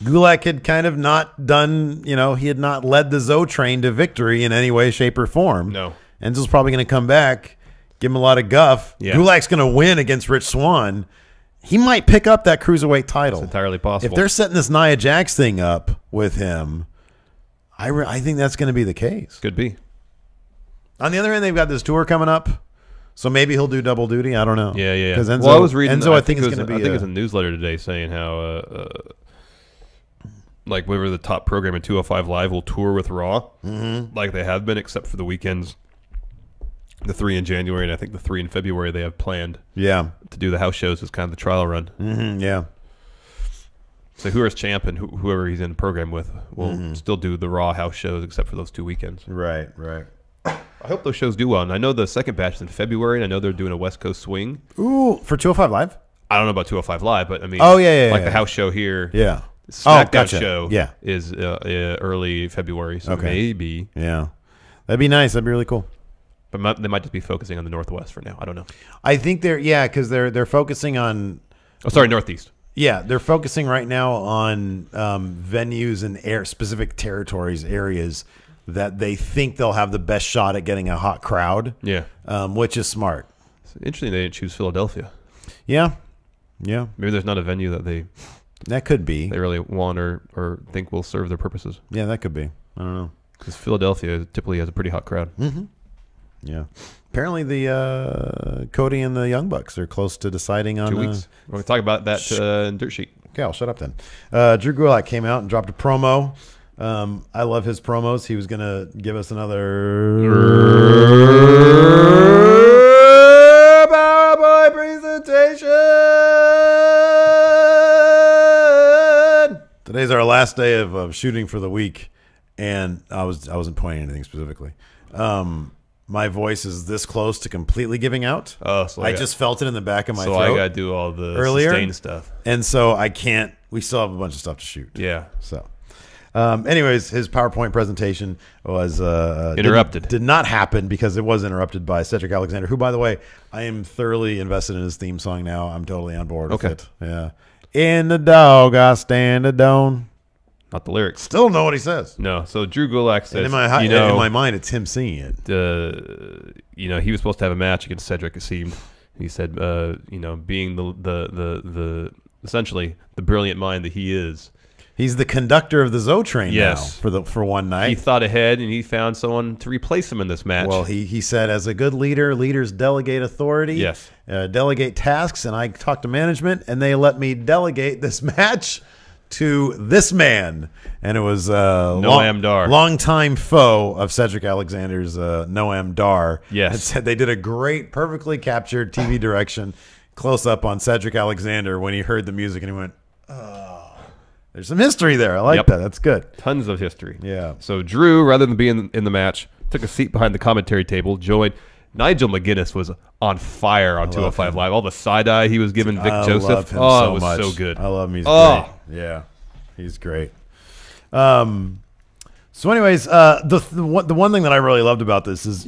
A: Gulak had kind of not done. You know, he had not led the Zo train to victory in any way, shape, or form.
B: No.
A: Enzo's probably going to come back, give him a lot of guff.
B: Yeah.
A: Gulak's going to win against Rich Swann. He might pick up that cruiserweight title.
B: It's entirely possible.
A: If they're setting this Nia Jax thing up with him, I think that's going to be the case.
B: Could be.
A: On the other hand, they've got this tour coming up, so maybe he'll do double duty. I don't know.
B: Yeah.
A: Because Enzo,
B: I was reading.
A: Enzo, I think it's going to be.
B: I think it was a newsletter today saying how, like, whatever the top program in 205 Live will tour with Raw, like they have been, except for the weekends. The 3 in January and I think the 3 in February they have planned.
A: Yeah.
B: To do the house shows as kind of the trial run.
A: Mm-hmm, yeah.
B: So whoever's champ and whoever he's in the program with will still do the Raw house shows except for those 2 weekends.
A: Right.
B: I hope those shows do well. And I know the second batch is in February, and I know they're doing a West Coast swing.
A: Ooh, for 205 Live?
B: I don't know about 205 Live, but I mean, the house show here.
A: Yeah.
B: SmackDown show
A: yeah.
B: is early February, so maybe.
A: Yeah. That'd be nice. That'd be really cool.
B: But they might just be focusing on the Northwest for now. I don't know.
A: I think because they're focusing on.
B: Oh, sorry, Northeast.
A: Yeah, they're focusing right now on venues and specific territories, areas that they think they'll have the best shot at getting a hot crowd.
B: Yeah,
A: which is smart.
B: It's interesting they didn't choose Philadelphia.
A: Yeah.
B: Maybe there's not a venue
A: that could be
B: they really want or think will serve their purposes.
A: Yeah, that could be. I don't know.
B: Because Philadelphia typically has a pretty hot crowd.
A: Mm-hmm. Yeah. Apparently the Cody and the Young Bucks are close to deciding on
B: 2 weeks. We're going to talk about that in Dirt Sheet.
A: Okay, I'll shut up then. Drew Gulak came out and dropped a promo. I love his promos. He was going to give us another PowerPoint presentation. Today's our last day of shooting for the week, and I wasn't pointing anything specifically. My voice is this close to completely giving out.
B: Oh, so
A: I just felt it in the back of my throat.
B: So I got to do all the sustain stuff.
A: And so I can't. We still have a bunch of stuff to shoot.
B: Yeah.
A: So, anyways, his PowerPoint presentation was
B: interrupted.
A: Did not happen because it was interrupted by Cedric Alexander, who, by the way, I am thoroughly invested in his theme song now. I'm totally on board with it. Yeah. In the dog, I stand alone.
B: Not the lyrics.
A: Still don't know what he says.
B: No. So Drew Gulak says,
A: in my mind, it's him singing it.
B: He was supposed to have a match against Cedric. It seemed. He said, being the essentially the brilliant mind that he is.
A: He's the conductor of the Zo Train now for one night.
B: He thought ahead and he found someone to replace him in this match.
A: Well, he said, as a good leader, leaders delegate authority.
B: Yes.
A: Delegate tasks, and I talked to management, and they let me delegate this match to this man, and it was
B: Noam Dar,
A: longtime foe of Cedric Alexander's Noam Dar.
B: Yes,
A: and said they did a great, perfectly captured TV direction close up on Cedric Alexander when he heard the music, and he went, "Oh, there's some history there. I like that. That's good.
B: Tons of history."
A: Yeah.
B: So Drew, rather than being in the match, took a seat behind the commentary table, joined. Nigel McGuinness was on fire on 205 Live. All the side-eye he was giving Vic Joseph.
A: Love him so
B: it was
A: much.
B: so good.
A: I love him. He's great. Yeah, he's great. So anyways, the one thing that I really loved about this is,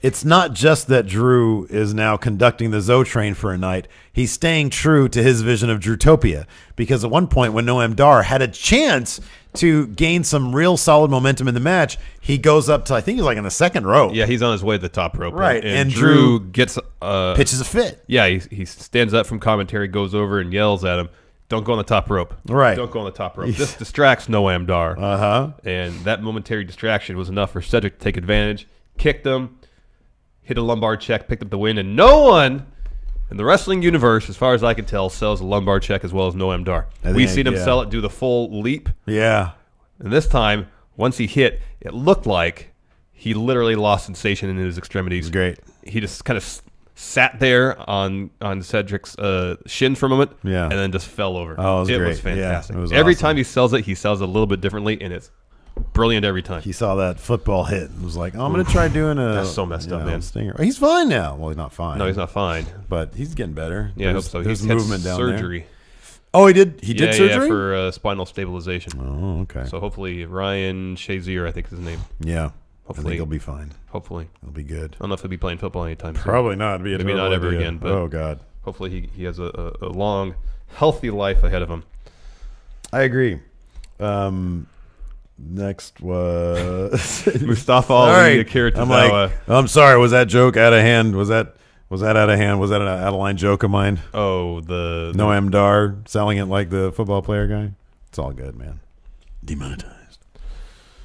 A: it's not just that Drew is now conducting the Zo Train for a night. He's staying true to his vision of Drewtopia, because at one point when Noam Dar had a chance to gain some real solid momentum in the match, he goes up to, I think he's like in the second rope.
B: Yeah, he's on his way to the top rope.
A: Right.
B: And Drew gets
A: pitches a fit.
B: Yeah, he stands up from commentary, goes over and yells at him, "Don't go on the top rope."
A: Right.
B: Don't go on the top rope. This distracts Noam Dar.
A: Uh-huh.
B: And that momentary distraction was enough for Cedric to take advantage, kicked him, hit a lumbar check, picked up the win, and no one in the wrestling universe, as far as I can tell, sells a lumbar check as well as Noam Dar. We've seen him sell it, do the full leap.
A: Yeah.
B: And this time, once he hit, it looked like he literally lost sensation in his extremities.
A: It was great.
B: He just kind of sat there on Cedric's shin for a moment,
A: and
B: then just fell over.
A: Oh, it was great.
B: Was fantastic.
A: Yeah, it was
B: every
A: awesome.
B: time he sells it a little bit differently, and it's brilliant every time.
A: He saw that football hit and was like, I'm going to try doing a...
B: That's so messed up, man.
A: Stinger. He's fine now. Well, he's not fine.
B: No, he's not fine.
A: But he's getting better.
B: Yeah, I hope so.
A: There's
B: He's
A: movement
B: had
A: down
B: surgery.
A: there. Oh, he did? He did surgery?
B: Yeah, for spinal stabilization.
A: Oh, okay.
B: So hopefully Ryan Shazier, I think is his name.
A: Yeah.
B: Hopefully.
A: I think he'll be fine.
B: Hopefully.
A: He'll be good.
B: I don't know if he'll be playing football anytime soon.
A: Probably not.
B: Maybe not ever again. But
A: oh, God.
B: Hopefully he has a long, healthy life ahead of him.
A: I agree. Next was
B: Mustafa Ali, Akira Tozawa.
A: I'm sorry. Was that joke out of hand? Was that out of hand? Was that an out of line joke of mine?
B: Oh, the
A: Noam Dar selling it like the football player guy. It's all good, man. Demonetized.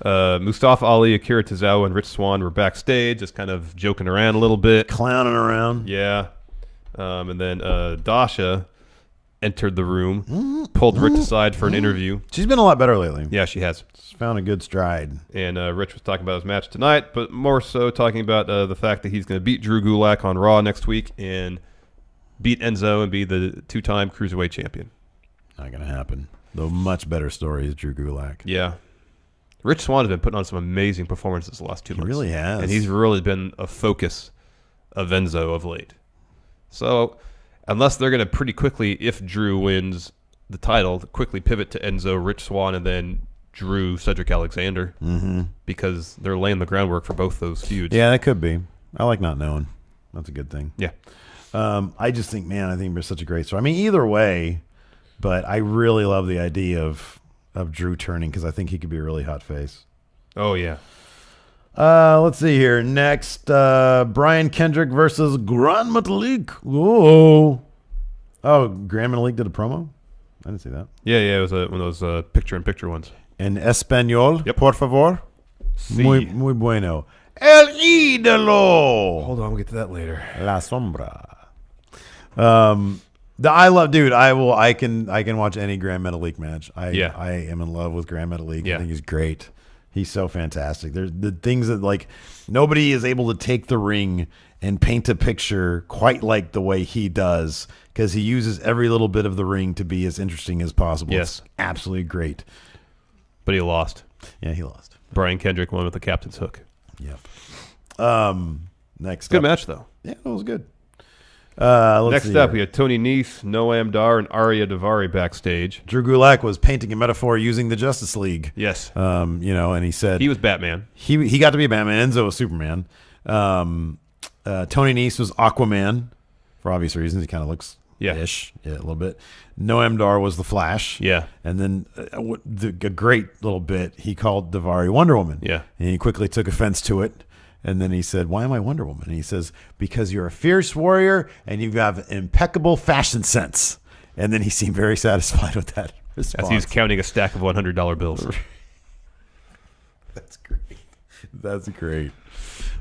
B: Mustafa Ali, Akira Tozawa, and Rich Swann were backstage, just kind of joking around a little bit,
A: clowning around.
B: Yeah, and then Dasha entered the room, pulled Rich aside for an interview.
A: She's been a lot better lately.
B: Yeah, she has.
A: She's found a good stride.
B: And Rich was talking about his match tonight, but more so talking about the fact that he's going to beat Drew Gulak on Raw next week and beat Enzo and be the two-time Cruiserweight champion.
A: Not going to happen. The much better story is Drew Gulak.
B: Yeah. Rich Swann has been putting on some amazing performances the last 2 months.
A: He really has.
B: And he's really been a focus of Enzo of late. So unless they're going to pretty quickly, if Drew wins the title, quickly pivot to Enzo, Rich Swann, and then Drew, Cedric Alexander, because they're laying the groundwork for both those feuds.
A: Yeah, that could be. I like not knowing. That's a good thing.
B: Yeah.
A: I just think, man, I think it's such a great story. I mean, either way, but I really love the idea of Drew turning because I think he could be a really hot face.
B: Oh, yeah.
A: Let's see here. Next, Brian Kendrick versus Grand Metalik. Oh, Grand Metalik did a promo? I didn't see that.
B: Yeah, it was one of those picture-in-picture ones.
A: En español, por favor.
B: Sí.
A: Muy bueno. El ídolo.
B: Hold on, we'll get to that later.
A: La sombra. I love, dude. I can watch any Grand Metalik match. I am in love with Grand Metalik.
B: Yeah.
A: I think he's great. He's so fantastic. There's the things that like nobody is able to take the ring and paint a picture quite like the way he does because he uses every little bit of the ring to be as interesting as possible.
B: Yes,
A: it's absolutely great.
B: But he lost.
A: Yeah, he lost.
B: Brian Kendrick won with the captain's hook.
A: Yep. Next,
B: good match though.
A: Yeah, it was good.
B: Next up, we had Tony Nese, Noam Dar, and Arya Daivari backstage.
A: Drew Gulak was painting a metaphor using the Justice League.
B: Yes.
A: And he said
B: he was Batman.
A: He got to be Batman. Enzo was Superman. Tony Nese was Aquaman for obvious reasons. He kind of looks ish, a little bit. Noam Dar was the Flash.
B: Yeah.
A: And then a great little bit, he called Daivari Wonder Woman.
B: Yeah.
A: And he quickly took offense to it. And then he said, "Why am I Wonder Woman?" And he says, "Because you're a fierce warrior and you have impeccable fashion sense." And then he seemed very satisfied with that response.
B: As he was counting a stack of $100 bills.
A: That's great. That's great.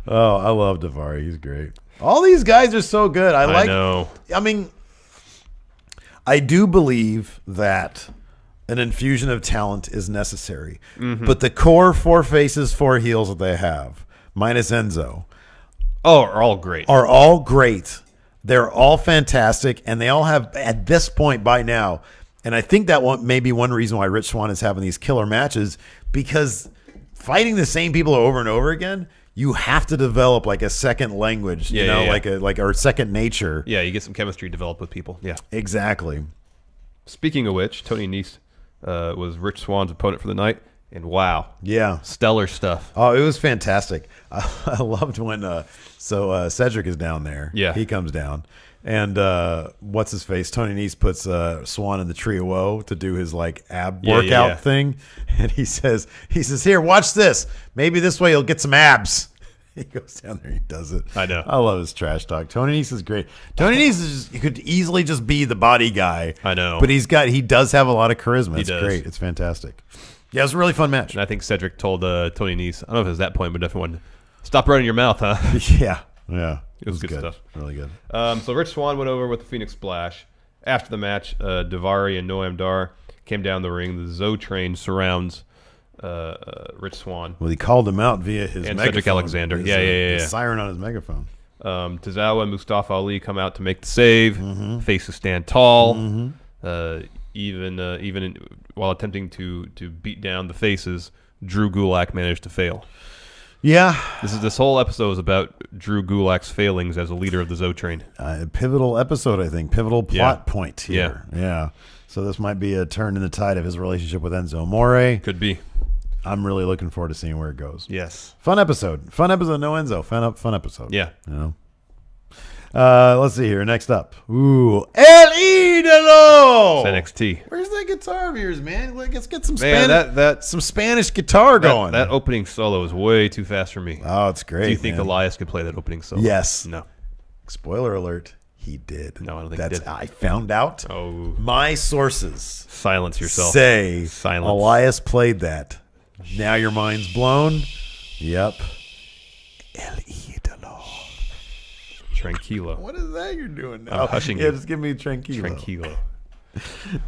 A: Oh, I love Daivari. He's great. All these guys are so good. I know. I mean, I do believe that an infusion of talent is necessary. Mm-hmm. But the core 4 faces, 4 heels that they have, minus Enzo,
B: are all great.
A: Are all great. They're all fantastic, and they all have, at this point by now, and I think that may be one reason why Rich Swann is having these killer matches, because fighting the same people over and over again, you have to develop like a second language, like or second nature.
B: Yeah, you get some chemistry developed with people. Yeah,
A: exactly.
B: Speaking of which, Tony Nese was Rich Swann's opponent for the night. And wow.
A: Yeah.
B: Stellar stuff.
A: Oh, it was fantastic. I loved when Cedric is down there.
B: Yeah.
A: He comes down. And what's his face? Tony Nese puts Swann in the Tree of Woe to do his like ab workout thing. And he says, "Here, watch this. Maybe this way you'll get some abs." He goes down there, he does it.
B: I know.
A: I love his trash talk. Tony Nese is great. Tony Nese he could easily just be the body guy.
B: I know.
A: But he does have a lot of charisma. It's great. It's fantastic. Yeah, it was a really fun match.
B: And I think Cedric told Tony Nese, I don't know if it was that point, but definitely wanted to stop running your mouth, huh?
A: Yeah.
B: It was good stuff.
A: Really good.
B: So Rich Swann went over with the Phoenix Splash. After the match, Daivari and Noam Dar came down the ring. The Zo train surrounds Rich Swann.
A: Well, he called him out via his megaphone.
B: Cedric Alexander.
A: The siren on his megaphone.
B: Tozawa and Mustafa Ali come out to make the save.
A: Mm-hmm.
B: Faces stand tall. Mm-hmm. Even while attempting to beat down the faces, Drew Gulak managed to fail.
A: Yeah.
B: This whole episode is about Drew Gulak's failings as a leader of the Zo train.
A: Pivotal episode, I think. Pivotal plot point here. Yeah. So this might be a turn in the tide of his relationship with Enzo Amore.
B: Could be.
A: I'm really looking forward to seeing where it goes.
B: Yes.
A: Fun episode. Fun episode. No Enzo. Fun episode.
B: Yeah.
A: Let's see here. Next up. Ooh. El Idolo!
B: It's NXT.
A: Where's that guitar of yours, man? Let's get some
B: some
A: Spanish guitar going.
B: That opening solo is way too fast for me.
A: Oh, it's great.
B: Do you think Elias could play that opening solo?
A: Yes.
B: No.
A: Spoiler alert. He did.
B: No, I don't think he did.
A: I found out.
B: Oh.
A: My sources.
B: Silence yourself.
A: Say
B: Silence.
A: Elias played that. Now your mind's blown. Yep. El Idolo.
B: Tranquilo.
A: What is that you're doing now?
B: I'm hushing
A: you.
B: you.
A: Just give me Tranquilo.
B: Tranquilo.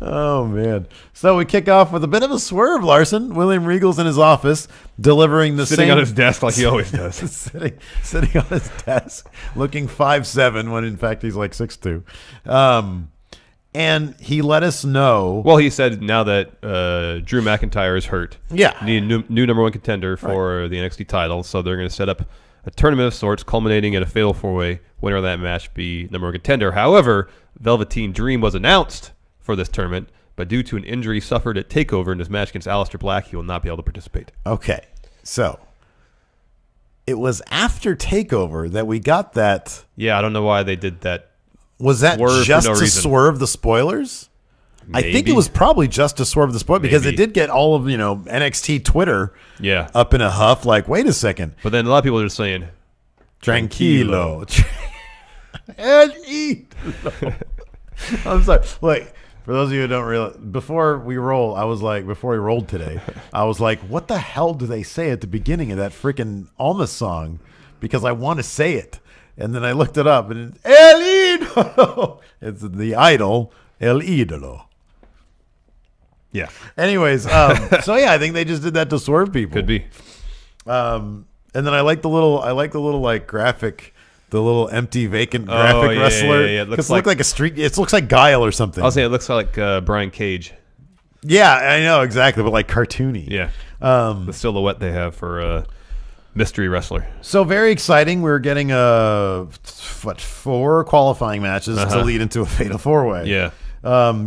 A: Oh, man. So we kick off with a bit of a swerve, Larson. William Regal's in his office delivering the
B: sitting on his desk like he always does.
A: sitting on his desk looking 5'7" when in fact he's like 6'2". And he let us know.
B: Well, he said now that Drew McIntyre is hurt.
A: Yeah.
B: Need a new number 1 contender for the NXT title. So they're going to set up a tournament of sorts, culminating in a fatal 4-way. Winner of that match be number 1 contender. However, Velveteen Dream was announced for this tournament, but due to an injury suffered at TakeOver in his match against Aleister Black, he will not be able to participate.
A: Okay. So it was after TakeOver that we got that.
B: Yeah, I don't know why they did that.
A: Was that just to swerve the spoilers?
B: Maybe.
A: I think it was probably just to swerve the spoilers because it did get all of NXT Twitter up in a huff. Like, wait a second.
B: But then a lot of people are just saying,
A: Tranquilo. And eat. I'm sorry. Like, for those of you who don't realize, before we rolled today, I was like, what the hell do they say at the beginning of that freaking Almas song? Because I want to say it. And then I looked it up, and it's El Idolo. It's the idol, El Idolo.
B: Yeah.
A: Anyways, so yeah, I think they just did that to swerve people.
B: Could be.
A: And then I like the little like graphic, the little empty vacant graphic wrestler.
B: Yeah.
A: It looks like a street. It looks like Guile or something.
B: I'll say it looks like Brian Cage.
A: Yeah, I know exactly, but like cartoony.
B: Yeah. The silhouette they have for mystery wrestler.
A: So very exciting. We're getting 4 qualifying matches to lead into a fatal 4-way.
B: Yeah.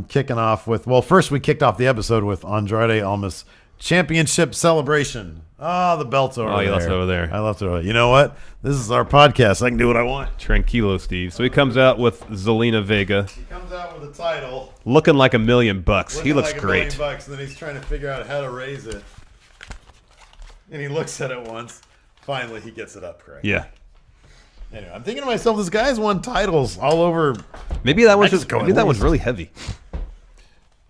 A: Kicking off with, first we kicked off the episode with Andrade Almas Championship Celebration. The belt's over there.
B: Oh, you left it over there.
A: I left it over there. You know what? This is our podcast. I can do what I want.
B: Tranquilo, Steve. So he comes out with Zelina Vega.
A: He comes out with a title.
B: Looking like $1 million. He looks
A: like
B: great.
A: $1 million, and then he's trying to figure out how to raise it. And he looks at it once. Finally, he gets it up correct.
B: Yeah.
A: Anyway, I'm thinking to myself, this guy's won titles all over.
B: Maybe that one's really heavy.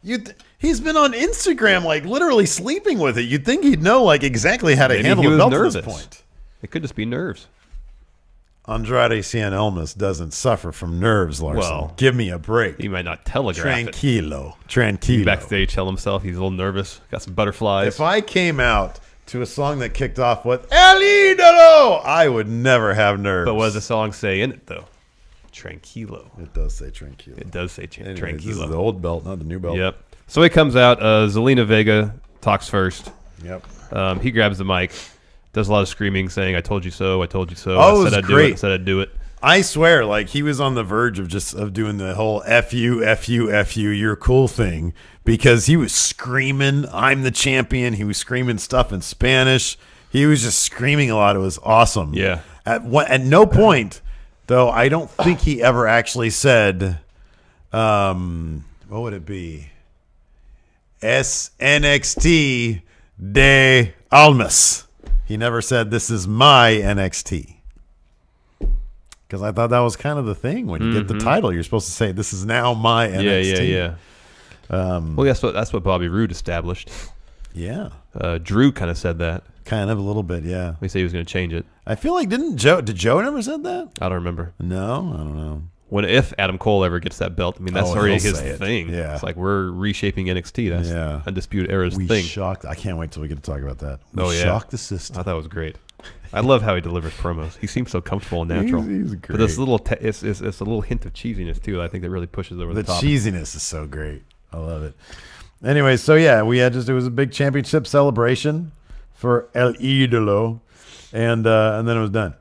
A: He's been on Instagram, like literally sleeping with it. You'd think he'd know like exactly how to handle the belt at this point.
B: It could just be nerves.
A: Andrade Cien Almas doesn't suffer from nerves, Larson.
B: Well,
A: give me a break.
B: He might not telegraph
A: Tranquilo.
B: He backstage tell himself he's a little nervous. Got some butterflies.
A: If I came out to a song that kicked off with El Idolo, I would never have nerves.
B: But what does the song say in it, though? Tranquilo.
A: It does say Tranquilo.
B: It does say Tranquilo.
A: Anyways, this is the old belt, not the new belt.
B: Yep. So he comes out. Zelina Vega talks first.
A: Yep.
B: He grabs the mic, does a lot of screaming, saying, "I told you so. I told you so.
A: Oh,
B: I said I'd do it. I said I'd do it."
A: I swear, like he was on the verge of doing the whole "F you, F you, F you, you're cool" thing because he was screaming, "I'm the champion." He was screaming stuff in Spanish. He was just screaming a lot. It was awesome.
B: Yeah.
A: At no point, though, I don't think he ever actually said, what would it be? SNXT de Almas. He never said, "This is my NXT." Because I thought that was kind of the thing. When you get the title, you're supposed to say, "This is now my NXT."
B: Yeah. Well, that's what Bobby Roode established.
A: Yeah.
B: Drew kind of said that.
A: Kind of a little bit, yeah.
B: He said he was going to change it.
A: I feel like did Joe never said that?
B: I don't remember.
A: No, I don't know.
B: If Adam Cole ever gets that belt, I mean, that's already his thing.
A: Yeah.
B: It's like we're reshaping NXT. That's Undisputed Era's thing.
A: Shocked. I can't wait till we get to talk about that.
B: Shocked
A: the system.
B: I thought it was great. I love how he delivers promos. He seems so comfortable and natural.
A: He's great.
B: But this little, it's a little hint of cheesiness too. I think that really pushes over the top.
A: The cheesiness is so great. I love it. Anyway, so yeah, it was a big championship celebration for El Idolo, and then it was done.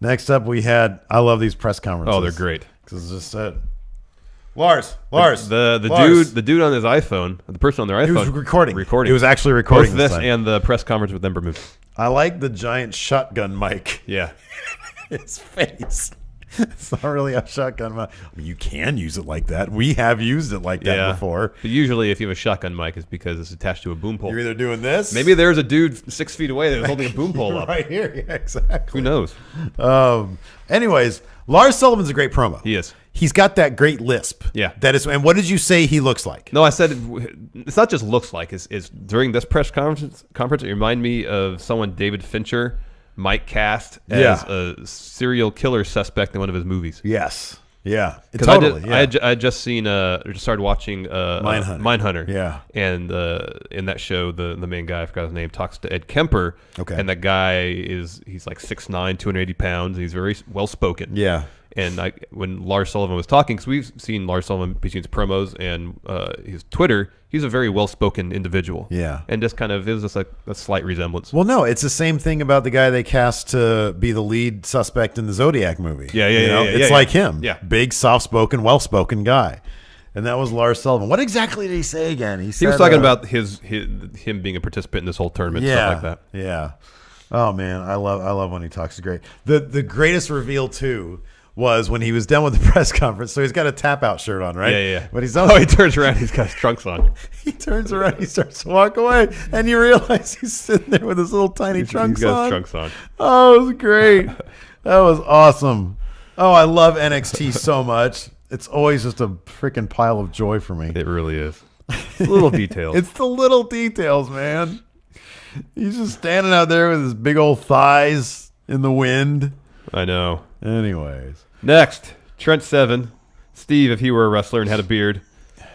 A: Next up, we had. I love these press conferences.
B: Oh, they're great
A: because it's just said. Lars.
B: The dude on his iPhone, the person on their iPhone,
A: he was recording.
B: He
A: was actually recording
B: both this and the press conference with Ember Moon.
A: I like the giant shotgun mic.
B: Yeah.
A: His face. It's not really a shotgun mic. I mean, you can use it like that. We have used it like that before.
B: But usually, if you have a shotgun mic, it's because it's attached to a boom pole.
A: You're either doing this.
B: Maybe there's a dude 6 feet away that's holding a boom pole up.
A: Right here. Yeah, exactly.
B: Who knows?
A: Anyways, Lars Sullivan's a great promo.
B: He is.
A: He's got that great lisp.
B: Yeah.
A: And what did you say he looks like?
B: No, I said it's not just looks like. It's during this press conference, it reminded me of someone David Fincher might cast as a serial killer suspect in one of his movies.
A: Yes. Yeah.
B: Totally. I had just started watching Mindhunter.
A: Yeah.
B: And in that show, the main guy, I forgot his name, talks to Ed Kemper.
A: Okay.
B: And that guy he's like 6'9", 280 pounds. And he's very well spoken.
A: Yeah.
B: And when Lars Sullivan was talking, because we've seen Lars Sullivan between his promos and his Twitter, he's a very well-spoken individual.
A: Yeah.
B: And just kind of, it was just like a slight resemblance.
A: Well, no, it's the same thing about the guy they cast to be the lead suspect in the Zodiac movie.
B: Yeah.
A: It's like him.
B: Yeah.
A: Big, soft-spoken, well-spoken guy. And that was Lars Sullivan. What exactly did he say again? He was
B: talking about him being a participant in this whole tournament, stuff like that.
A: Yeah. Oh man, I love when he talks. It's great. The greatest reveal too was when he was done with the press conference. So he's got a tap out shirt on, right?
B: Yeah.
A: But he's
B: he turns around. He's got his trunks on.
A: He turns around. He starts to walk away, and you realize he's sitting there with his little tiny trunks on.
B: He's got his trunks on.
A: Oh, it was great. That was awesome. Oh, I love NXT so much. It's always just a freaking pile of joy for me.
B: It really is. It's the little details.
A: It's the little details, man. He's just standing out there with his big old thighs in the wind.
B: I know.
A: Anyways.
B: Next, Trent Seven. Steve, if he were a wrestler and had a beard,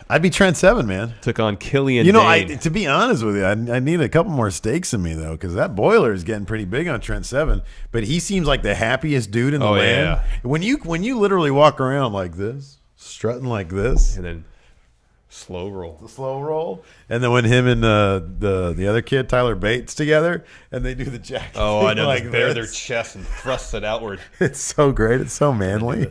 A: I'd be Trent Seven, man.
B: took on Killian Dane.
A: To be honest with you, I need a couple more steaks in me, though, because that boiler is getting pretty big on Trent Seven. But he seems like the happiest dude in the land.
B: Yeah.
A: When you literally walk around like this, strutting like this,
B: And then slow roll.
A: the slow roll, and then when him and the other kid Tyler Bates together, and they do the jack.
B: Oh, I know.
A: Like
B: Just bare
A: this.
B: their chest and thrust it outward.
A: It's so great. It's so manly.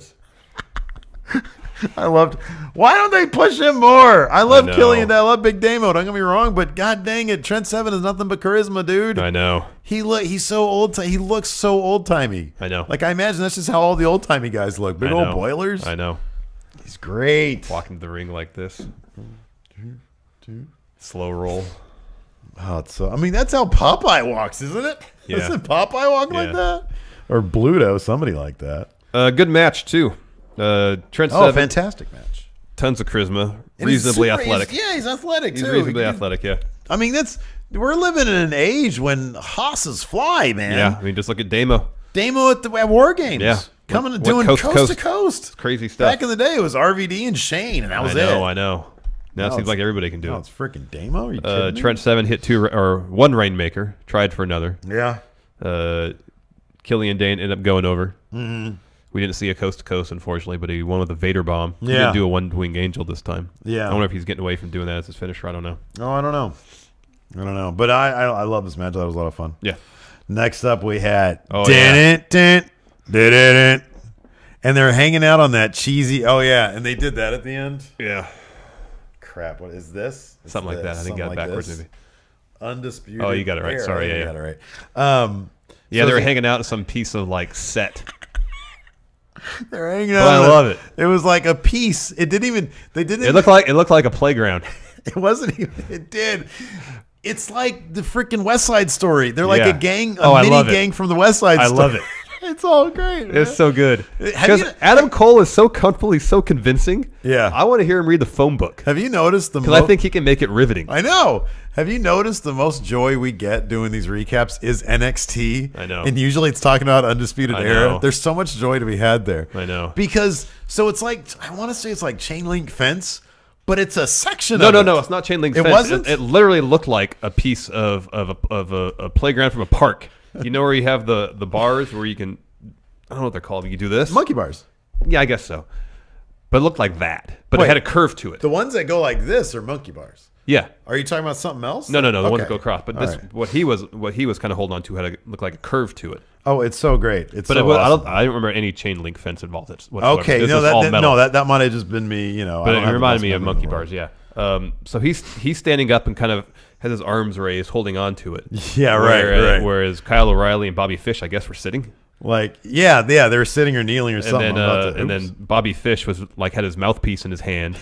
A: I loved. Why don't they push him more? I love Killian. I love Big Damo. Don't get me wrong, but god dang it, Trent Seven is nothing but charisma, dude.
B: I know.
A: He's so old. He looks so old timey.
B: I know.
A: Like I imagine that's just how all the old timey guys look. Big old boilers.
B: I know.
A: He's great.
B: Walking to the ring like this. Slow roll.
A: Oh, it's so. I mean, that's how Popeye walks, isn't it?
B: Yeah.
A: Isn't Popeye walk like that? Or Bluto, somebody like that.
B: Good match too. Trent Seven.
A: Fantastic match.
B: Tons of charisma.
A: And
B: Reasonably athletic.
A: He's athletic too.
B: He's reasonably athletic. Yeah.
A: I mean, we're living in an age when hosses fly, man.
B: Yeah. I mean, just look at Damo.
A: Damo at War Games.
B: Yeah.
A: Coming and
B: Went
A: doing coast to coast.
B: Crazy stuff.
A: Back in the day, it was RVD and Shane, and that was it.
B: I know. Now it seems like everybody can do it.
A: It's freaking Damo. Are you kidding me?
B: Trent Seven hit one Rainmaker. Tried for another.
A: Yeah.
B: Killian Dane ended up going over. Mm-hmm. We didn't see a coast to coast, unfortunately, but he won with a Vader bomb. He didn't do a one wing angel this time.
A: Yeah.
B: I wonder if he's getting away from doing that as his finisher. I don't know.
A: Oh, I don't know. But I love this match. That was a lot of fun.
B: Yeah.
A: Next up, we had
B: yeah.
A: And they're hanging out on that cheesy. Oh yeah, and they did that at the end.
B: Yeah.
A: Crap! What is this?
B: Something like that. I think got it backwards maybe.
A: Undisputed.
B: Oh, you got it right. Sorry,
A: you got it right.
B: Yeah, they were hanging out in some piece of like set.
A: They're hanging out.
B: But I love it.
A: It was like a piece. It didn't even. They didn't.
B: It looked like a playground.
A: It wasn't even. It did. It's like the freaking West Side Story. They're like a gang, a mini gang from the West Side Story.
B: I love it.
A: It's all great, man.
B: It's so good. Because Adam Cole is so comfortable. He's so convincing.
A: Yeah.
B: I want to hear him read the phone book.
A: Have you noticed
B: because I think he can make it riveting.
A: I know. Have you noticed the most joy we get doing these recaps is NXT?
B: I know.
A: And usually it's talking about Undisputed Era. There's so much joy to be had there.
B: I know.
A: Because, so it's like, I want to say it's like chain link fence, but it's a section
B: of
A: it.
B: No, it's not chain link fence.
A: It wasn't?
B: It literally looked like a piece of a playground from a park. You know where you have the bars where you can, I don't know what they're called. You can do this.
A: Monkey bars.
B: Yeah, I guess so. But it looked like that. But it had a curve to it.
A: The ones that go like this are monkey bars.
B: Yeah.
A: Are you talking about something else?
B: No. The ones that go across. But this, what he was kind of holding on to had looked like a curve to it.
A: Oh, it's so great.
B: Awesome. I don't remember any chain link fence involved. Whatsoever.
A: Okay, that might have just been me. You know,
B: but it reminded me of monkey bars. Yeah. So he's standing up and kind of has his arms raised, holding on to it.
A: Yeah, right.
B: Whereas Kyle O'Reilly and Bobby Fish, I guess, were sitting.
A: Like, they were sitting or kneeling or something.
B: And then Bobby Fish was like had his mouthpiece in his hand.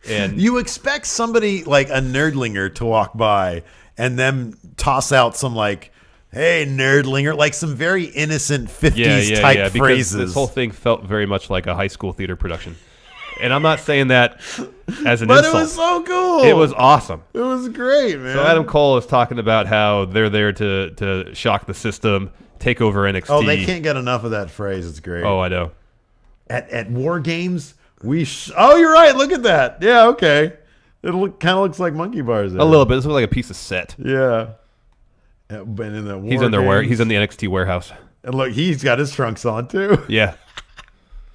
B: And
A: you expect somebody like a nerdlinger to walk by and then toss out some like, "Hey, nerdlinger," like some very innocent 50s type phrases.
B: This whole thing felt very much like a high school theater production. And I'm not saying that as an
A: but
B: insult.
A: But it was so cool.
B: It was awesome.
A: It was great, man.
B: So Adam Cole is talking about how they're there to shock the system, take over NXT.
A: Oh, they can't get enough of that phrase. It's great.
B: Oh, I know.
A: At War Games, oh, you're right. Look at that. Yeah, okay. It kind of looks like monkey bars. There.
B: A little bit. This looks like a piece of set.
A: Yeah. But in the
B: he's in the NXT warehouse.
A: And look, he's got his trunks on too.
B: Yeah.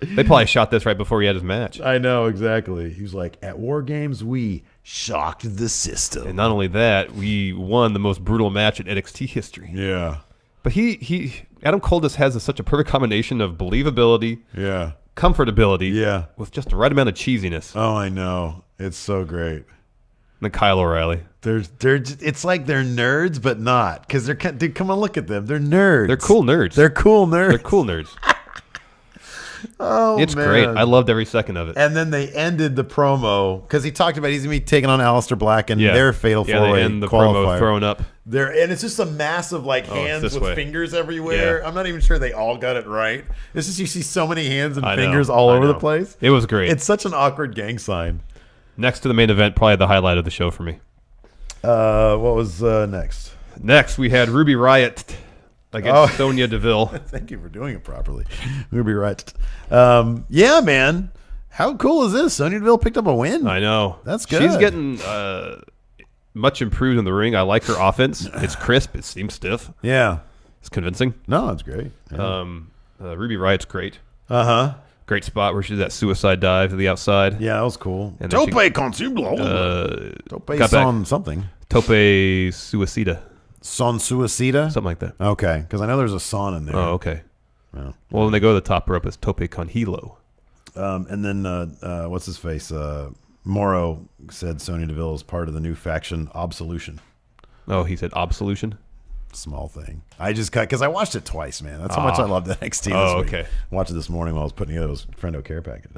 B: They probably shot this right before he had his match.
A: I know, exactly. He was like, at War Games, we shocked the system.
B: And not only that, we won the most brutal match in NXT history.
A: Yeah.
B: But Adam Cole just has such a perfect combination of believability, comfortability, with just the right amount of cheesiness.
A: Oh, I know. It's so great.
B: then Kyle O'Reilly.
A: It's like they're nerds, but not, because dude, come on, look at them. They're nerds.
B: They're cool nerds.
A: They're cool nerds.
B: They're cool nerds.
A: Oh,
B: it's
A: man.
B: great. I loved every second of it.
A: And then they ended the promo because he talked about he's gonna be taking on Aleister Black and their fatal four-way
B: the
A: qualifier.
B: promo thrown up.
A: And it's just a massive hands with fingers everywhere.
B: Yeah.
A: I'm not even sure they all got it right. It's just you see so many hands and fingers all over the place.
B: It was great.
A: It's such an awkward gang sign.
B: Next to the main event, probably the highlight of the show for me.
A: What was next?
B: Next, we had Ruby Riott against Sonya Deville.
A: Thank you for doing it properly. Ruby Riott. Yeah, man. How cool is this? Sonya Deville picked up a win.
B: I know.
A: That's good.
B: She's getting much improved in the ring. I like her offense. It's crisp. It seems stiff.
A: Yeah.
B: It's convincing.
A: No, it's great. Yeah.
B: Ruby Riott's great.
A: Uh-huh.
B: Great spot where she did that suicide dive to the outside.
A: Yeah, that was cool.
B: And
A: Tope Consuelo. Tope son something.
B: Tope Suicida.
A: Son Suicida?
B: Something like that.
A: Okay, because I know there's a son in there.
B: Oh, okay.
A: Yeah.
B: Well, when they go to the top rope, it's Tope Con Hilo.
A: And then, what's his face? Morrow said Sonya Deville is part of the new faction, Absolution.
B: Oh, he said Absolution?
A: Small thing. I just cut because I watched it twice, man. That's how much I loved NXT this week.
B: Okay.
A: Watched it this morning while I was putting together those Friendo Care package.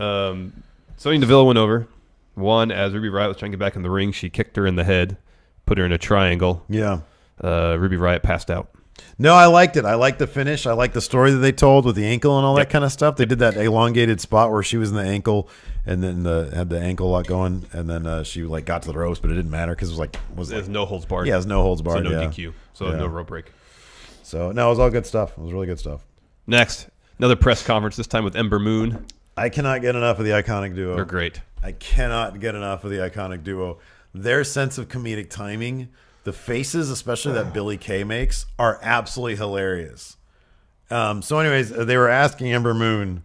B: Sonya Deville went over. One, as Ruby Riott was trying to get back in the ring, she kicked her in the head, put her in a triangle.
A: Yeah.
B: Ruby Riott passed out.
A: No, I liked it. I liked the finish. I liked the story that they told with the ankle and all that kind of stuff. They did that elongated spot where she was in the ankle and then had the ankle lock going, and then she got to the ropes, but it didn't matter because it was
B: no holds barred.
A: Yeah, it was no holds barred.
B: So no DQ. So no rope break.
A: So no, it was all good stuff. It was really good stuff.
B: Next, another press conference. This time with Ember Moon.
A: I cannot get enough of the Iconic Duo.
B: They're great.
A: I cannot get enough of the Iconic Duo. Their sense of comedic timing. The faces, especially that Billy Kay makes, are absolutely hilarious. So anyways, they were asking Ember Moon,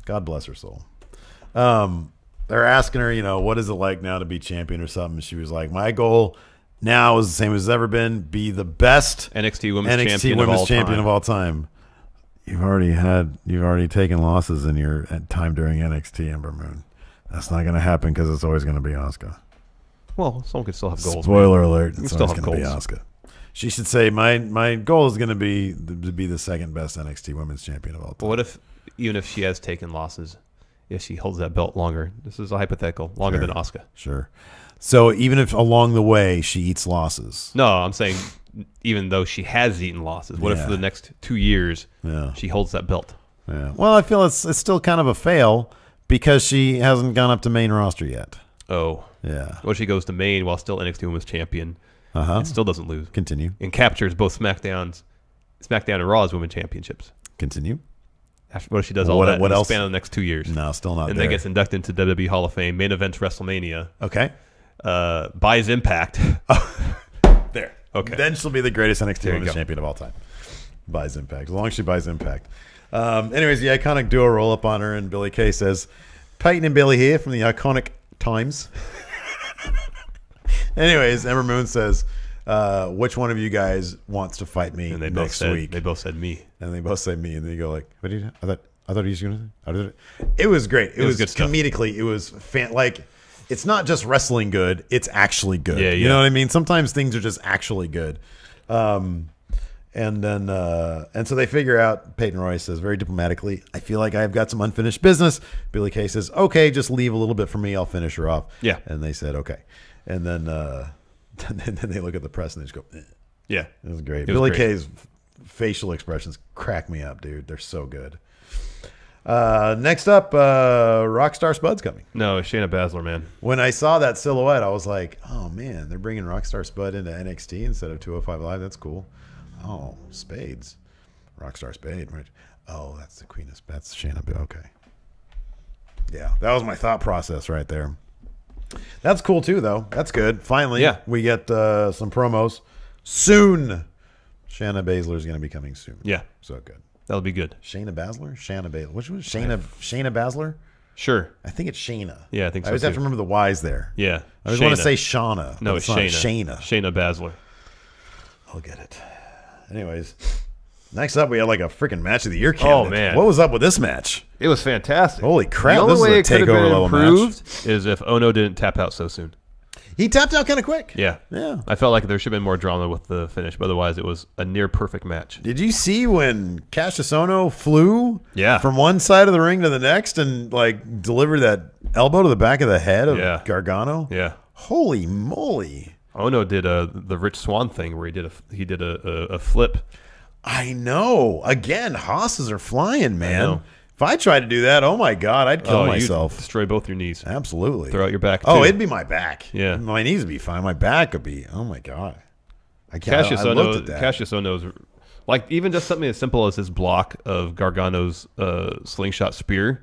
A: God bless her soul. They're asking her, what is it like now to be champion or something? She was like, my goal now is the same as it's ever been, be the best
B: NXT Women's Champion
A: of all time. You've already taken losses in your time during NXT, Ember Moon. That's not going to happen because it's always going to be Asuka.
B: Well, someone could still have goals.
A: Spoiler alert.
B: It's always going to
A: be Asuka. She should say, my goal is going to be the second best NXT Women's Champion of all time.
B: But what if, even if she has taken losses, if she holds that belt longer? This is a hypothetical. Longer than Asuka.
A: Sure. So even if along the way she eats losses.
B: No, I'm saying even though she has eaten losses, what if for the next 2 years she holds that belt?
A: Yeah. Well, I feel it's still kind of a fail because she hasn't gone up to main roster yet.
B: Oh.
A: Yeah.
B: Well, she goes to main while still NXT Women's Champion. And still doesn't lose.
A: Continue.
B: And captures both SmackDown and Raw's Women's Championships.
A: Continue.
B: What if she does all that in the span of the next 2 years?
A: No, still not
B: and
A: there.
B: then gets inducted into WWE Hall of Fame, main event WrestleMania.
A: Okay.
B: Buys Impact.
A: There.
B: Okay.
A: Then she'll be the greatest NXT Women's Champion of all time. Buys Impact. As long as she buys Impact. Anyways, the Iconic Duo roll up on her, and Billy Kay says, Peyton and Billy here from the Iconic Times. Anyways, Ember Moon says, which one of you guys wants to fight me next week?
B: They both said me.
A: And they both said me. And then you go like, what did you I thought he was going to. It was great. It was good comedically. Stuff. It was it's not just wrestling good. It's actually good.
B: Yeah.
A: You know what I mean? Sometimes things are just actually good. And so they figure out, Peyton Royce says very diplomatically, I feel like I've got some unfinished business. Billy Kay says, okay, just leave a little bit for me. I'll finish her off.
B: Yeah.
A: And they said, okay. And then they look at the press and they just go, eh.
B: Yeah.
A: It was great. Billy Kay's facial expressions crack me up, dude. They're so good. Next up, Rockstar Spud's coming.
B: No, it's Shayna Baszler, man.
A: When I saw that silhouette, I was like, oh, man, they're bringing Rockstar Spud into NXT instead of 205 Live. That's cool. Oh, Spades. Rockstar Spade. Right? Oh, that's the Queen of Spades. That's Shayna. Okay. Yeah, that was my thought process right there. That's cool, too, though. That's good. Finally, we get some promos. Soon. Shayna Baszler is going to be coming soon.
B: Yeah.
A: So good.
B: That'll be good.
A: Shayna Baszler? Shayna Baszler. Which one? Shayna Baszler?
B: Sure.
A: I think it's Shayna.
B: Yeah, I think so.
A: I always have to remember the Y's there.
B: Yeah.
A: I always want to say Shauna.
B: No, it's Shayna.
A: Shayna.
B: Shayna Baszler.
A: I'll get it. Anyways, next up we had like a freaking match of the year candidate.
B: Oh, man.
A: What was up with this match?
B: It was fantastic.
A: Holy crap.
B: The only way it could have been
A: improved
B: is if Ono didn't tap out so soon.
A: He tapped out kind of quick.
B: Yeah. I felt like there should have been more drama with the finish, but otherwise it was a near perfect match.
A: Did you see when Cassius Ohno flew from one side of the ring to the next and like delivered that elbow to the back of the head of Gargano?
B: Yeah.
A: Holy moly.
B: Ohno did the Rich Swann thing where he did a flip.
A: I know. Again, hosses are flying, man. If I tried to do that, oh my God, I'd kill myself.
B: You'd destroy both your knees.
A: Absolutely.
B: Throw out your back, too.
A: Oh, it'd be my back.
B: Yeah.
A: My knees would be fine. My back would be, oh my God.
B: Cassius Ohno's, like, even just something as simple as his block of Gargano's slingshot spear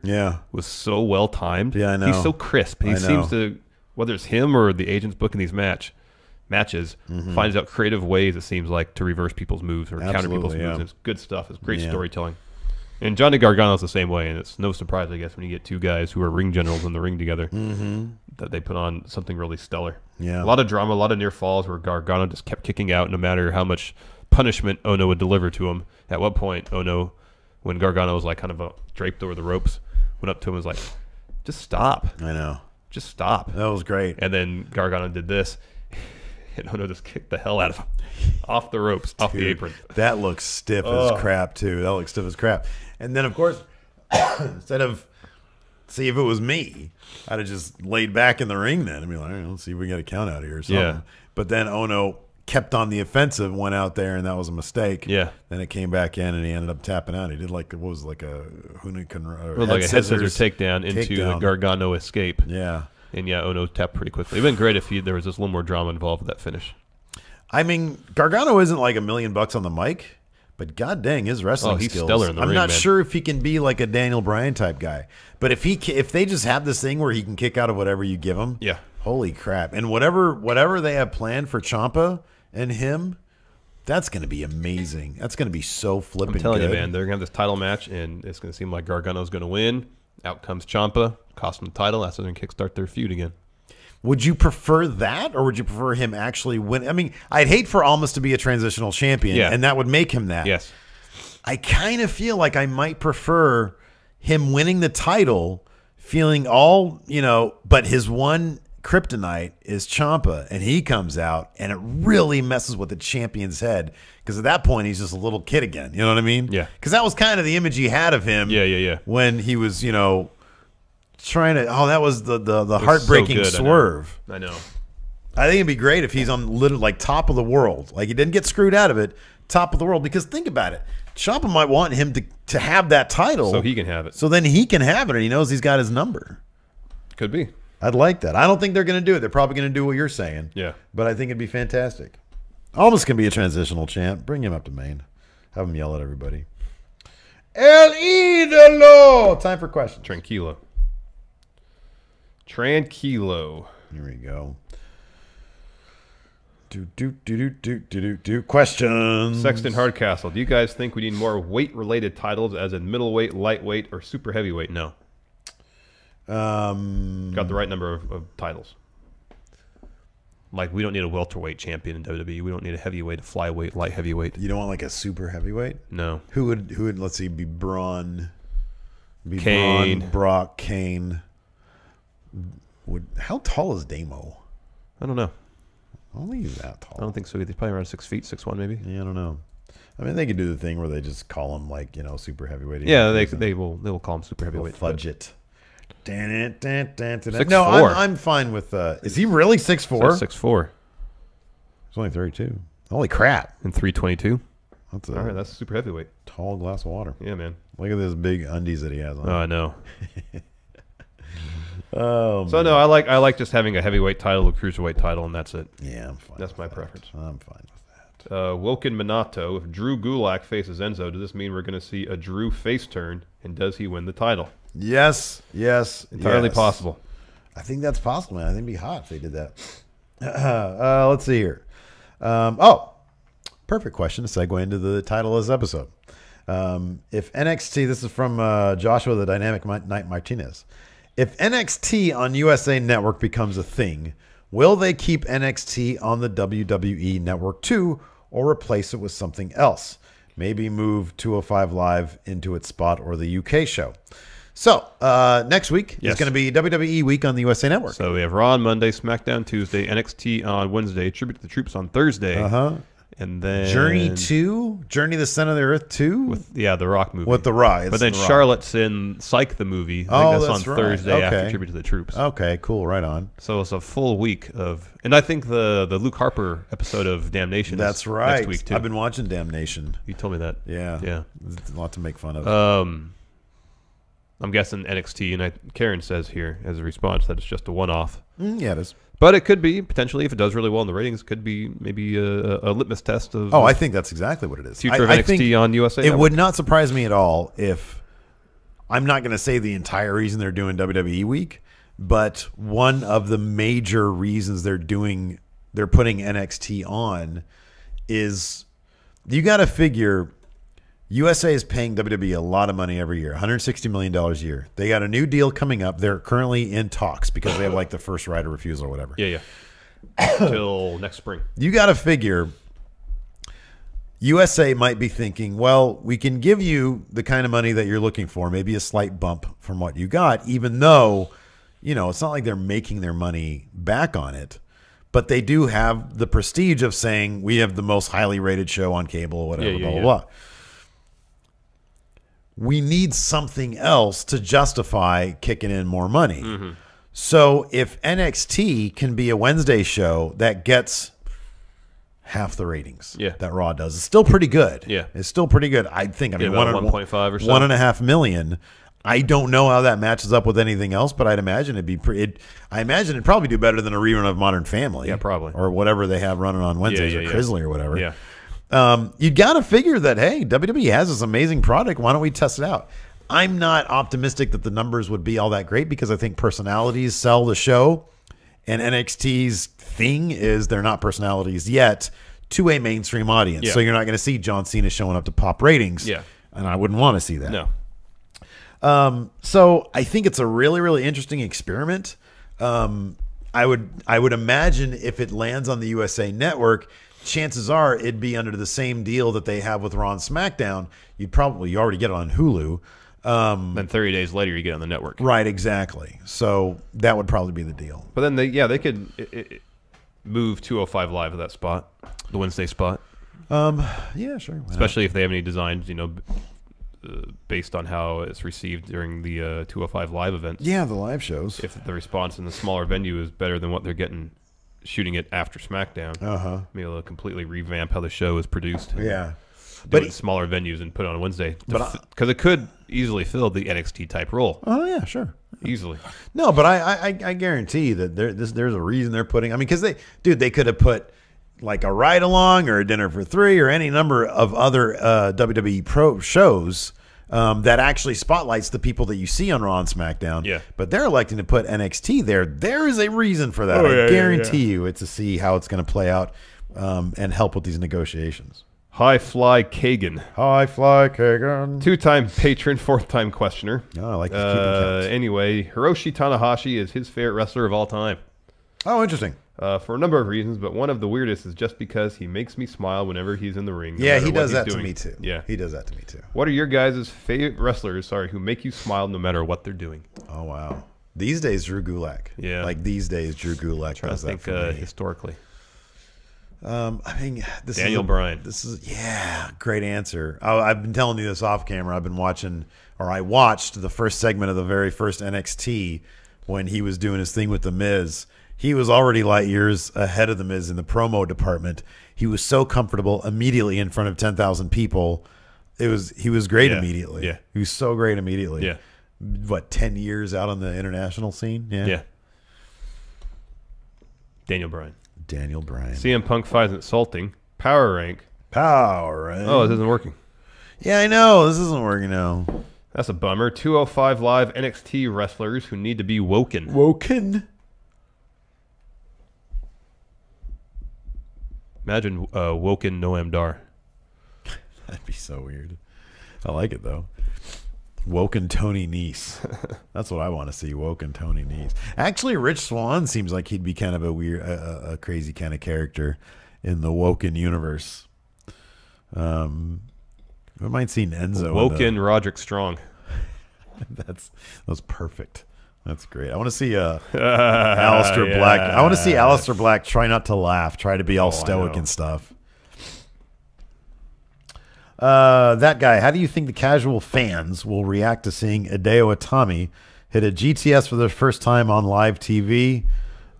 B: was so well timed.
A: Yeah, I know.
B: He's so crisp. He seems to, whether it's him or the agents booking these matches, finds out creative ways, it seems like, to reverse people's moves or counter people's moves. It's good stuff. It's great storytelling. And Johnny Gargano's the same way, and it's no surprise, I guess, when you get two guys who are ring generals in the ring together, that they put on something really stellar.
A: Yeah.
B: A lot of drama, a lot of near falls where Gargano just kept kicking out no matter how much punishment Ohno would deliver to him. At what point, Ohno, when Gargano was like kind of draped over the ropes, went up to him and was like, just stop.
A: I know.
B: Just stop.
A: That was great.
B: And then Gargano did this, and Ohno just kicked the hell out of him. Off the ropes, off the apron.
A: That looks stiff as crap, too. That looks stiff as crap. And then, of course, instead of, see, if it was me, I'd have just laid back in the ring then and be like, all right, let's see if we can get a count out here or something.
B: Yeah.
A: But then Ohno kept on the offensive, went out there, and that was a mistake.
B: Yeah.
A: Then it came back in, and he ended up tapping out. He did like, what was it, like a Hunican, or
B: like a head scissors takedown into the Gargano escape.
A: Yeah.
B: And Ohno tapped pretty quickly. It would have been great if there was just a little more drama involved with that finish.
A: I mean, Gargano isn't like $1 million on the mic, but god dang, his wrestling
B: he's
A: skills.
B: Stellar in the ring,
A: I'm not
B: man.
A: sure if he can be like a Daniel Bryan type guy, but if they just have this thing where he can kick out of whatever you give him, holy crap! And whatever they have planned for Ciampa and him, that's going to be amazing. That's going to be so flipping.
B: I'm telling
A: good.
B: you, man, they're going to have this title match, and it's going to seem like Gargano's going to win. Out comes Ciampa, cost him the title. That's going to kickstart their feud again.
A: Would you prefer that, or would you prefer him actually win? I mean, I'd hate for Almas to be a transitional champion, and that would make him that.
B: Yes.
A: I kind of feel like I might prefer him winning the title, feeling all, but his one kryptonite is Ciampa, and he comes out, and it really messes with the champion's head, because at that point, he's just a little kid again. You know what I mean?
B: Yeah.
A: Because that was kind of the image he had of him when he was, trying to, that was the heartbreaking swerve.
B: I know.
A: I think it'd be great if he's on like top of the world. Like he didn't get screwed out of it, top of the world. Because think about it, Ciampa might want him to have that title,
B: so he can have it.
A: So then he can have it, and he knows he's got his number.
B: Could be.
A: I'd like that. I don't think they're going to do it. They're probably going to do what you're saying.
B: Yeah.
A: But I think it'd be fantastic. Almost can be a transitional champ. Bring him up to Maine. Have him yell at everybody. El Idolo. Time for questions.
B: Tranquilo.
A: Here we go. Questions.
B: Sexton Hardcastle. Do you guys think we need more weight-related titles, as in middleweight, lightweight, or super heavyweight? No. Got the right number of titles. Like, we don't need a welterweight champion in WWE. We don't need a heavyweight, a flyweight, light heavyweight.
A: You don't want like a super heavyweight?
B: No.
A: Who would let's see, be Braun,
B: Kane.
A: Braun, Brock, Kane. How tall is Damo?
B: I don't know.
A: I don't think he's that tall.
B: I don't think so either. He's probably around 6 feet, 6'1", maybe.
A: Yeah, I don't know. I mean, they could do the thing where they just call him like super heavyweight.
B: Yeah, they will call him super heavyweight.
A: Fudge it.
B: 6'4".
A: No, I'm fine with. Is he really 6'4"?
B: 6'4".
A: He's only 32. Holy crap!
B: And 322.
A: All
B: right, that's super heavyweight.
A: Tall glass of water.
B: Yeah, man.
A: Look at those big undies that he has on.
B: Oh, I know.
A: So
B: no, I like just having a heavyweight title, a cruiserweight title, and that's it.
A: Yeah, I'm fine.
B: That's my preference.
A: I'm fine with that.
B: Wilkin Minato, if Drew Gulak faces Enzo, does this mean we're going to see a Drew face turn, and does he win the title?
A: Yes.
B: Entirely possible.
A: I think that's possible, man. I think it'd be hot if they did that. Let's see here. Perfect question to segue into the title of this episode. If NXT, this is from Joshua the Dynamic Knight Martinez. If NXT on USA Network becomes a thing, will they keep NXT on the WWE Network too, or replace it with something else? Maybe move 205 Live into its spot or the UK show. So next week is going to be WWE Week on the USA Network.
B: So we have Raw on Monday, SmackDown Tuesday, NXT on Wednesday, Tribute to the Troops on Thursday. And then
A: Journey to the Center of the Earth 2?
B: With the Rock movie.
A: With The Rock.
B: But then Charlotte's in Psych the movie. I think that's on Thursday after Tribute to the Troops.
A: Okay, cool. Right on.
B: So it's a full week of... And I think the Luke Harper episode of Damnation is next week, too.
A: I've been watching Damnation.
B: You told me that.
A: Yeah. There's a lot to make fun of.
B: I'm guessing NXT, and Karen says here as a response that it's just a one-off.
A: Yeah, it is.
B: But it could be, potentially, if it does really well in the ratings, could be maybe a litmus test of...
A: I think that's exactly what it is.
B: Future of NXT on USA Network.
A: It would not surprise me at all if... I'm not going to say the entire reason they're doing WWE Week, but one of the major reasons they're putting NXT on is you got to figure... USA is paying WWE a lot of money every year, $160 million a year. They got a new deal coming up. They're currently in talks because they have like the first right of refusal or whatever.
B: Yeah. Till next spring.
A: You got to figure USA might be thinking, well, we can give you the kind of money that you're looking for, maybe a slight bump from what you got, even though, it's not like they're making their money back on it. But they do have the prestige of saying we have the most highly rated show on cable or whatever, blah, blah, blah. We need something else to justify kicking in more money. Mm-hmm. So if NXT can be a Wednesday show that gets half the ratings that Raw does, it's still pretty good.
B: Yeah.
A: It's still pretty good. I think,
B: about 1.5 or so.
A: 1.5 million. I don't know how that matches up with anything else, but I'd imagine I imagine it'd probably do better than a rerun of Modern Family.
B: Yeah, probably.
A: Or whatever they have running on Wednesdays, or Crizzly or whatever.
B: Yeah.
A: You got to figure that, hey, WWE has this amazing product. Why don't we test it out? I'm not optimistic that the numbers would be all that great because I think personalities sell the show. And NXT's thing is they're not personalities yet to a mainstream audience.
B: Yeah.
A: So you're not going to see John Cena showing up to pop ratings.
B: Yeah.
A: And I wouldn't want to see that.
B: No.
A: So I think it's a really, really interesting experiment. I would imagine if it lands on the USA Network, chances are it'd be under the same deal that they have with Raw and SmackDown. You already get it on Hulu.
B: Then 30 days later, you get on the network.
A: Right, exactly. So that would probably be the deal.
B: But then they could move 205 Live to that spot, the Wednesday spot.
A: Yeah, sure.
B: Especially if they have any designs, based on how it's received during the 205 Live events.
A: Yeah, the live shows.
B: If the response in the smaller venue is better than what they're getting shooting it after SmackDown, be able to completely revamp how the show is produced.
A: Yeah.
B: But smaller venues and put it on Wednesday. Because it could easily fill the NXT type role.
A: Oh, yeah, sure.
B: Easily.
A: No, but I guarantee that there's a reason they're putting... I mean, because they could have put like a ride-along or a dinner for three or any number of other WWE Pro shows that actually spotlights the people that you see on Raw and SmackDown.
B: Yeah.
A: But they're electing to put NXT there. There is a reason for that. I guarantee you it's to see how it's going to play out and help with these negotiations.
B: High Fly Kagan.
A: High Fly Kagan.
B: 2-time patron, 4th-time questioner.
A: Oh, I like this keeping count.
B: Anyway, Hiroshi Tanahashi is his favorite wrestler of all time.
A: Oh, interesting.
B: For a number of reasons, but one of the weirdest is just because he makes me smile whenever he's in the ring.
A: Yeah, he does that to me too.
B: Yeah.
A: He does that to me too.
B: What are your guys' favorite wrestlers, who make you smile no matter what they're doing?
A: Oh, wow. These days, Drew Gulak.
B: Yeah.
A: Like these days, Drew Gulak does that for me.
B: Historically.
A: I mean,
B: Daniel Bryan.
A: This is great answer. I've been telling you this off camera. I've been watching, or I watched the first segment of the very first NXT when he was doing his thing with The Miz. He was already light years ahead of The Miz in the promo department. He was so comfortable immediately in front of 10,000 people. He was great immediately.
B: Yeah.
A: He was so great immediately.
B: Yeah.
A: What, 10 years out on the international scene?
B: Yeah. Daniel Bryan. CM Punk finds insulting. Power rank.
A: Oh,
B: it isn't working.
A: Yeah, I know. This isn't working now.
B: That's a bummer. 205 Live NXT wrestlers who need to be woken. Imagine woken Noam Dar.
A: That'd be so weird. I like it, though. Woken Tony Nese. That's what I want to see. Woken Tony Nese. Actually, Rich Swann seems like he'd be kind of a weird, a crazy kind of character in the Woken universe. I might see Enzo.
B: Woken Roderick Strong.
A: That was perfect. That's great. I want to see Aleister Black. I want to see Aleister Black try not to laugh, try to be all stoic and stuff. That guy, how do you think the casual fans will react to seeing Hideo Itami hit a GTS for the first time on live TV?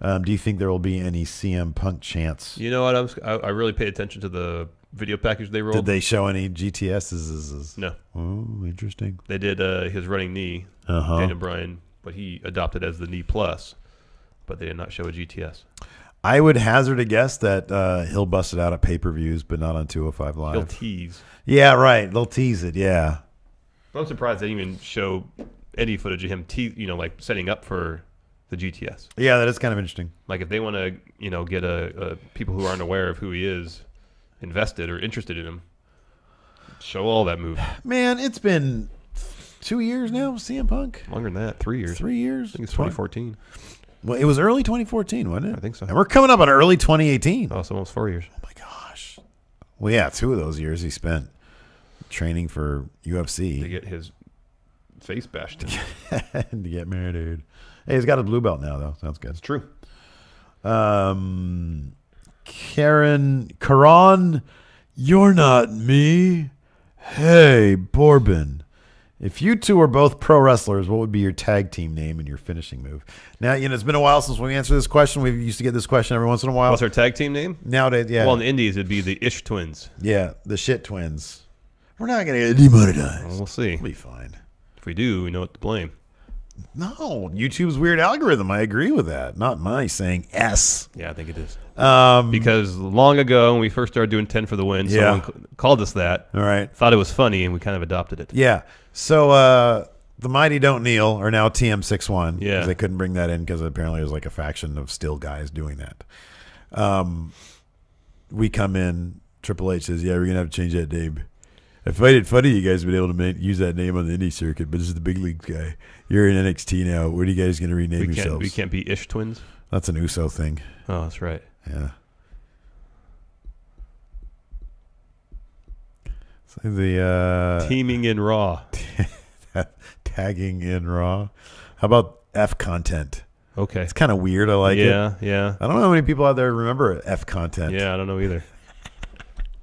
A: Do you think there will be any CM Punk chants?
B: You know what? I really paid attention to the video package they rolled.
A: Did they show any GTSs?
B: No.
A: Oh, interesting.
B: They did his running knee, Daniel Bryan, but he adopted as the knee plus, but they did not show a GTS. I
A: would hazard a guess that he'll bust it out at pay-per-views, but not on 205 Live.
B: He'll tease.
A: Yeah, right. They'll tease it, yeah.
B: I'm surprised they didn't even show any footage of him, like setting up for the GTS.
A: Yeah, that is kind of interesting.
B: Like if they want to, get a people who aren't aware of who he is invested or interested in him, show all that move.
A: Man, it's been 2 years now, CM Punk.
B: Longer than that, 3 years.
A: 3 years.
B: I think it's 2014.
A: Well, it was early 2014, wasn't it?
B: I think so.
A: And we're coming up on early 2018.
B: Oh, it's almost 4 years.
A: Oh my gosh. Well, yeah, 2 of those years he spent training for UFC
B: to get his face bashed in.
A: And to get married, dude. Hey, he's got a blue belt now, though. Sounds good.
B: It's true.
A: Karan, you're not me. Hey, Borbin. If you two are both pro wrestlers, what would be your tag team name and your finishing move? Now, it's been a while since we answered this question. We used to get this question every once in a while.
B: What's our tag team name?
A: Nowadays, yeah.
B: Well, in the Indies, it'd be the Ish Twins.
A: Yeah, the Shit Twins. We're not going to get demonetized.
B: Well, we'll see.
A: We'll be fine.
B: If we do, we know what to blame.
A: No, YouTube's weird algorithm. I agree with that. Not my saying S.
B: Yeah, I think it is. Because long ago, when we first started doing 10 for the win, someone called us that.
A: All right.
B: Thought it was funny, and we kind of adopted it.
A: Yeah. So the Mighty Don't Kneel are now TM61.
B: Yeah.
A: Because they couldn't bring that in because apparently there's like a faction of still guys doing that. We come in, Triple H says, yeah, we're going to have to change that name. If I did funny, you guys would be able to use that name on the indie circuit, but this is the big league guy. You're in NXT now. What are you guys going to rename yourselves?
B: We can't be Ish Twins?
A: That's an USO thing.
B: Oh, that's right.
A: Yeah. So the
B: teaming in Raw.
A: Tagging in Raw. How about F content?
B: Okay.
A: It's kind of weird. I like it.
B: Yeah.
A: I don't know how many people out there remember F content.
B: Yeah, I don't know either.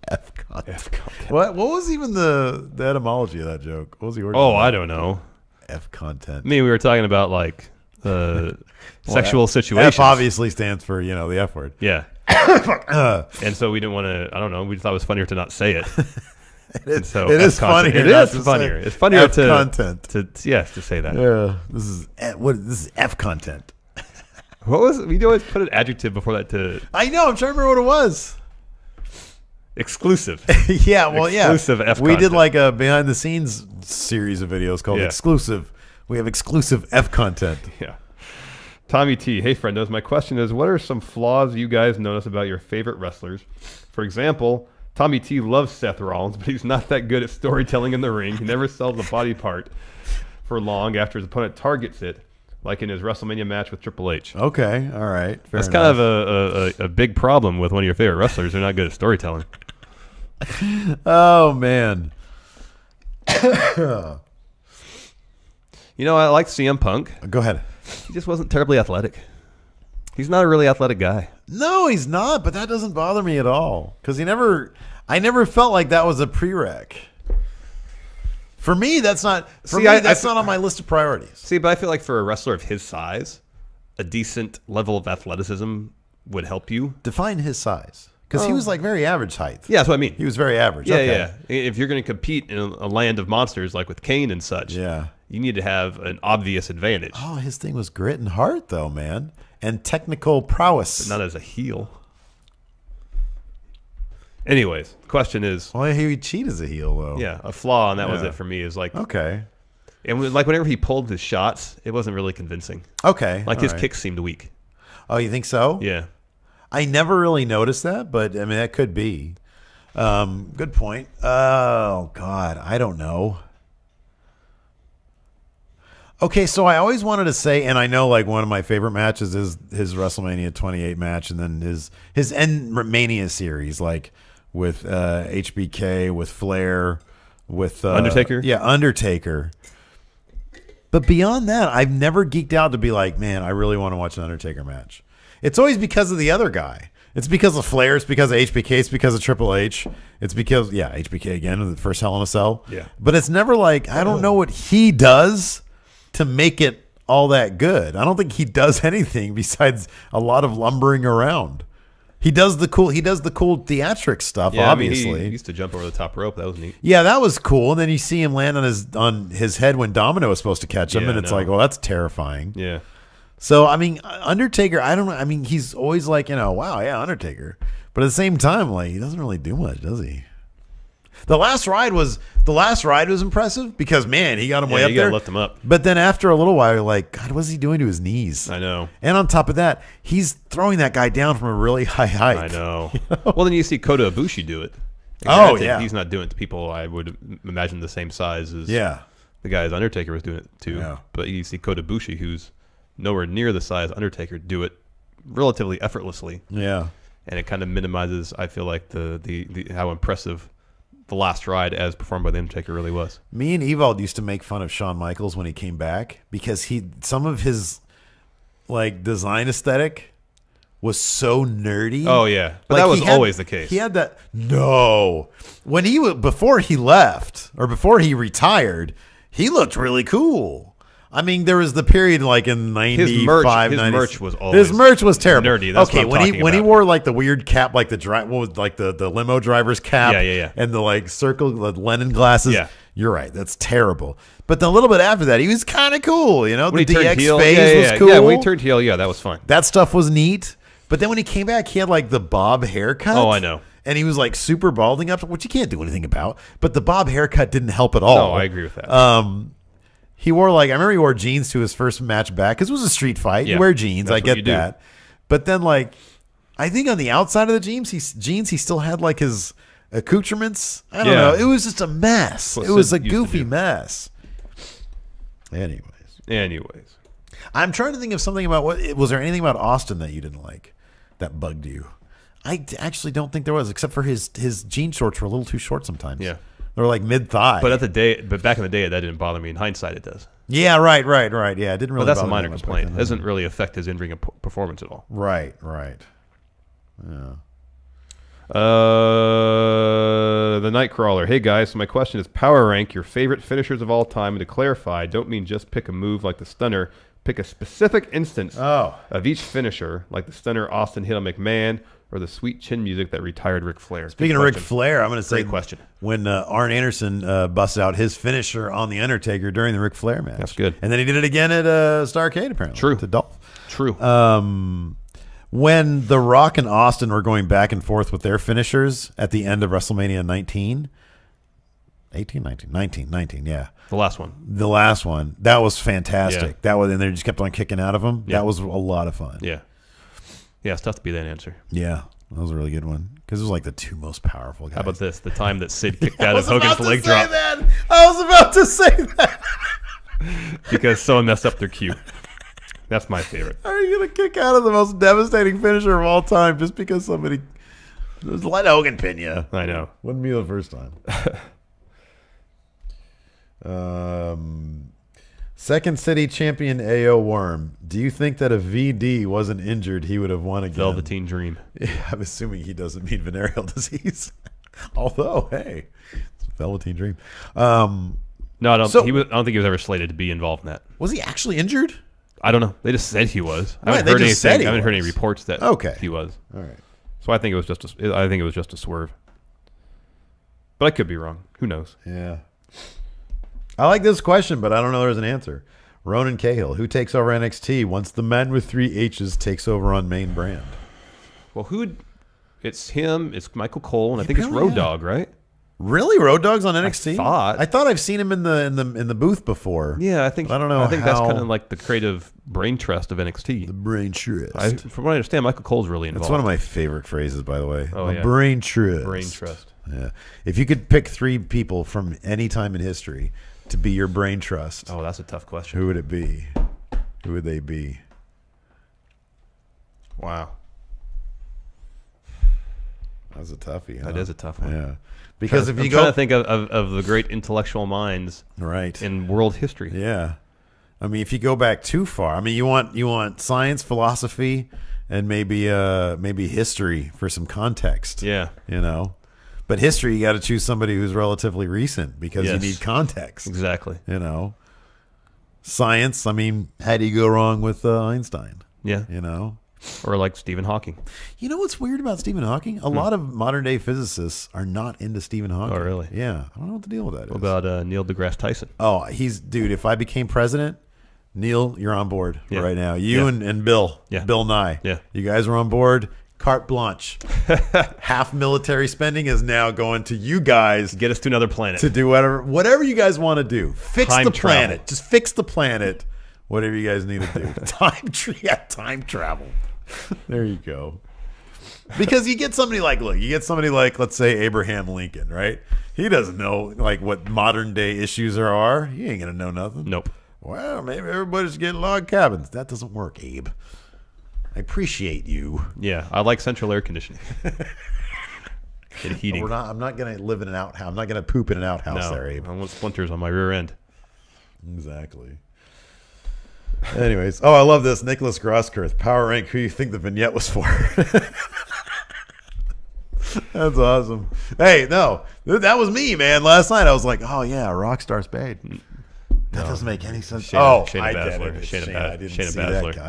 A: F content. What was even the etymology of that joke? What was the origin?
B: Oh, I don't know.
A: F content.
B: I mean, we were talking about like sexual situations.
A: F obviously stands for, the F word.
B: Yeah. And so we didn't want to, I don't know, we thought it was funnier to not say it.
A: It is funnier. It is
B: funnier. It's funnier
A: F content.
B: to say that.
A: Yeah. This is F content.
B: What was it? We always put an adjective before that to.
A: I know. I'm trying to remember what it was.
B: Exclusive.
A: Yeah, well,
B: exclusive F
A: we
B: content.
A: did like a behind the scenes series of videos called Exclusive. We have exclusive F content.
B: Yeah. Tommy T. Hey, friendos. My question is, what are some flaws you guys notice about your favorite wrestlers? For example, Tommy T loves Seth Rollins, but he's not that good at storytelling in the ring. He never sells a body part for long after his opponent targets it, like in his WrestleMania match with Triple H.
A: Okay, all right.
B: That's kind of a big problem with one of your favorite wrestlers. They're not good at storytelling.
A: Oh, man.
B: I like CM Punk.
A: Go ahead.
B: He just wasn't terribly athletic. He's not a really athletic guy.
A: No, he's not, but that doesn't bother me at all. Because I never felt like that was a prereq. For me, that's not not on my list of priorities.
B: See, but I feel like for a wrestler of his size, a decent level of athleticism would help you.
A: Define his size. Because he was like very average height.
B: Yeah, that's what I mean.
A: He was very average.
B: Yeah,
A: okay.
B: yeah. If you're going to compete in a land of monsters like with Kane and such, you need to have an obvious advantage.
A: Oh, his thing was grit and heart, though, man. And technical prowess.
B: But not as a heel. Anyways, the question is...
A: Well, he would cheat as a heel, though.
B: Yeah, a flaw, and that was it for me. Is like...
A: Okay.
B: And like whenever he pulled his shots, it wasn't really convincing.
A: Okay.
B: Like his kicks seemed weak.
A: Oh, you think so?
B: Yeah.
A: I never really noticed that, but I mean, that could be. Good point. Oh, God. I don't know. Okay, so I always wanted to say, and I know like one of my favorite matches is his WrestleMania 28 match, and then his End Mania series, like with HBK, with Flair, with
B: Undertaker.
A: Yeah, Undertaker. But beyond that, I've never geeked out to be like, man, I really want to watch an Undertaker match. It's always because of the other guy. It's because of Flair. It's because of HBK. It's because of Triple H. It's because, HBK again, the first Hell in a Cell.
B: Yeah.
A: But it's never like, I don't know what he does to make it all that good. I don't think he does anything besides a lot of lumbering around. He does the cool theatrics stuff, obviously.
B: I mean, he used to jump over the top rope. That was neat.
A: Yeah, that was cool. And then you see him land on his head when Domino was supposed to catch him, and it's like, well, that's terrifying.
B: Yeah.
A: So, I mean, Undertaker, I don't know. I mean, he's always like, wow, yeah, Undertaker. But at the same time, like, he doesn't really do much, does he? The last ride was impressive because, man, he got him way up there.
B: You got to lift him up.
A: But then after a little while, you're like, God, what's he doing to his knees?
B: I know.
A: And on top of that, he's throwing that guy down from a really high height.
B: I know. Well, then you see Kota Ibushi do it. He's not doing it to people I would imagine the same size as the guys Undertaker was doing it to. Yeah. But you see Kota Ibushi, who's nowhere near the size Undertaker, do it relatively effortlessly.
A: Yeah.
B: And it kind of minimizes, I feel like, the how impressive the last ride as performed by the Undertaker really was.
A: Me and Evald used to make fun of Shawn Michaels when he came back because some of his like design aesthetic was so nerdy.
B: Oh yeah, but that was always the case.
A: He had that. No, when before he left or before he retired, he looked really cool. I mean, there was the period like in 95,
B: his merch was always
A: terrible.
B: Nerdy. That's
A: okay,
B: what I'm
A: when he wore like the weird cap, like the limo driver's cap, and the like circle, the Lennon glasses. Yeah, you're right. That's terrible. But the little bit after that, he was kind of cool. The DX phase was cool.
B: Yeah, when he turned heel, that was fun.
A: That stuff was neat. But then when he came back, he had like the bob haircut.
B: Oh, I know.
A: And he was like super balding up, which you can't do anything about. But the bob haircut didn't help at all.
B: No, I agree with that.
A: He wore I remember he wore jeans to his first match back because it was a street fight. Yeah, you wear jeans, I get that. But then I think on the outside of the jeans, he still had like his accoutrements. I don't know. It was just a mess. It was a goofy mess. Anyways, I'm trying to think of something about was there anything about Austin that you didn't like that bugged you? I actually don't think there was, except for his jean shorts were a little too short sometimes. Yeah. They were like mid-thigh.
B: But back in the day, that didn't bother me. In hindsight, it does.
A: Yeah, right. Yeah, it didn't really.
B: But that's a minor complaint. It doesn't really affect his in-ring performance at all.
A: Right. Yeah.
B: The Nightcrawler. Hey guys, so my question is: power rank your favorite finishers of all time, and to clarify, don't mean just pick a move like the Stunner. Pick a specific instance of each finisher, like the Stunner Austin hit on McMahon, or the sweet chin music that retired Ric Flair.
A: Speaking of Ric Flair, I'm going to say,
B: great question.
A: When Arn Anderson busted out his finisher on The Undertaker during the Ric Flair match.
B: That's good.
A: And then he did it again at Starrcade, apparently.
B: True.
A: To Dolph.
B: True.
A: When The Rock and Austin were going back and forth with their finishers at the end of WrestleMania 19, yeah.
B: The last one. That was fantastic.
A: Yeah. And they just kept on kicking out of them. Yeah. That was a lot of fun.
B: Yeah. Yeah, it's tough to be that answer.
A: Yeah, that was a really good one because it was like the two most powerful guys.
B: How about this? The time that Sid kicked out of Hogan's leg drop.
A: I was about to say that.
B: Because someone messed up their cue. That's my favorite.
A: How are you going to kick out of the most devastating finisher of all time just because somebody... Let Hogan pin you.
B: I know.
A: Wouldn't be the first time. Second City champion A.O. Worm. Do you think that if VD wasn't injured, he would have won again?
B: Velveteen Dream.
A: Yeah, I'm assuming he doesn't mean venereal disease. Although, hey, it's Velveteen Dream.
B: No, I don't think he was ever slated to be involved in that.
A: Was he actually injured?
B: I don't know. They just said he was. I haven't heard anything. I haven't heard any reports that he was.
A: All right.
B: So I think it was just a swerve. But I could be wrong. Who knows?
A: Yeah. I like this question, but I don't know there's an answer. Ronan Cahill, who takes over NXT once the man with 3 H's takes over on main brand?
B: Well, it's him, it's Michael Cole, and I think it's Road Dogg, right?
A: Really? Road Dogg's on NXT?
B: I
A: thought I've seen him in the booth before.
B: Yeah, I don't know. I think that's kind of like the creative brain trust of NXT.
A: The brain trust.
B: From what I understand, Michael Cole's really involved.
A: That's one of my favorite phrases, by the way.
B: Oh, yeah.
A: Brain trust.
B: Brain trust.
A: Yeah. If you could pick 3 people from any time in history to be your brain trust.
B: Oh, that's a tough question.
A: Who would it be? Who would they be?
B: Wow.
A: That's a toughie. Huh?
B: That is a tough one.
A: Yeah. Because if you
B: trying to think of the great intellectual minds
A: in
B: world history.
A: Yeah. I mean, if you go back too far, I mean, you want science, philosophy, and maybe history for some context.
B: Yeah.
A: But history, you got to choose somebody who's relatively recent because you need context.
B: Exactly.
A: Science, I mean, how do you go wrong with Einstein?
B: Yeah. Or like Stephen Hawking.
A: You know what's weird about Stephen Hawking? A lot of modern day physicists are not into Stephen Hawking.
B: Oh, really?
A: Yeah. I don't know what the deal with that is.
B: What about Neil deGrasse Tyson?
A: Oh, dude, if I became president, Neil, you're on board right now. You and Bill. Yeah. Bill Nye.
B: Yeah.
A: You guys are on board. Carte blanche. Half military spending is now going to you guys.
B: Get us to another planet.
A: To do whatever you guys want to do. Fix
B: time
A: the
B: travel.
A: planet. Just fix the planet. Whatever you guys need to do. Time travel. There you go. Because you get somebody like, let's say Abraham Lincoln, right? He doesn't know like what modern day issues there are. He ain't gonna know nothing.
B: Nope.
A: Well, maybe everybody's getting log cabins. That doesn't work, Abe. I appreciate you.
B: Yeah, I like central air conditioning. And heating.
A: I'm not going to live in an outhouse. I'm not going to poop in an outhouse there, Abe.
B: I want splinters on my rear end.
A: Exactly. Anyways. Oh, I love this. Nicholas Grosskirth. Power rank who you think the vignette was for. That's awesome. Hey, no. That was me, man. Last night I was like, oh, yeah, Rockstar Spade. That doesn't make any sense.
B: Shayna
A: I
B: Baszler.
A: did it.
B: Shayna
A: I didn't
B: Shayna
A: see
B: Baszler.
A: that.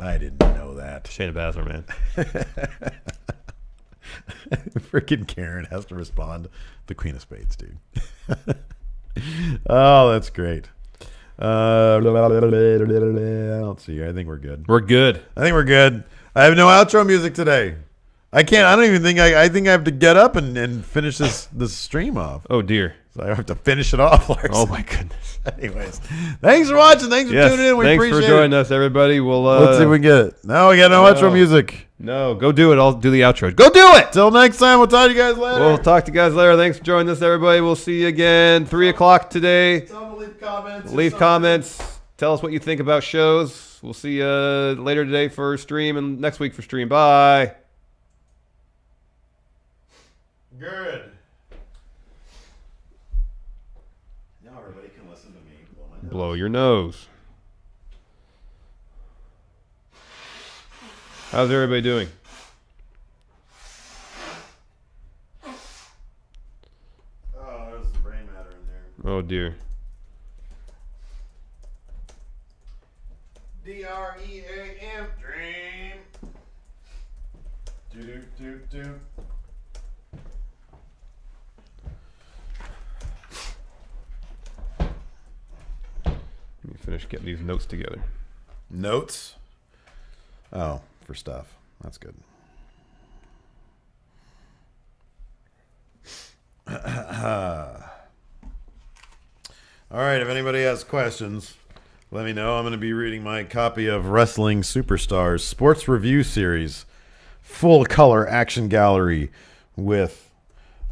A: I didn't know that.
B: Shayna Baszler, man.
A: Freaking Karen has to respond. The Queen of Spades, dude. Oh, that's great. I don't see. I think we're good.
B: We're good.
A: I think we're good. I have no outro music today. I can't. I don't even think. I think I have to get up and finish this stream off.
B: Oh dear.
A: So I have to finish it off, Larson.
B: Oh my goodness.
A: Anyways, thanks for watching. Thanks for tuning in. We appreciate it.
B: Thanks for joining us, everybody. We'll
A: let's see if we can get it. No, we got no outro music.
B: No, go do it. I'll do the outro. Go do it.
A: Till next time. We'll talk to you guys later.
B: We'll talk to you guys later. Thanks for joining us, everybody. We'll see you again 3 o'clock today.
A: Tell them to leave comments.
B: Leave comments. Tell us what you think about shows. We'll see you later today for stream and next week for stream. Bye.
A: Good. Now everybody can listen to me
B: blow your nose. How's everybody doing?
A: Oh, there's some brain matter in there.
B: Oh dear.
A: DREAM dream. Do.
B: Let me finish getting these notes together.
A: Notes? Oh, for stuff. That's good. All right, if anybody has questions, let me know. I'm going to be reading my copy of Wrestling Superstars Sports Review Series, full color action gallery with,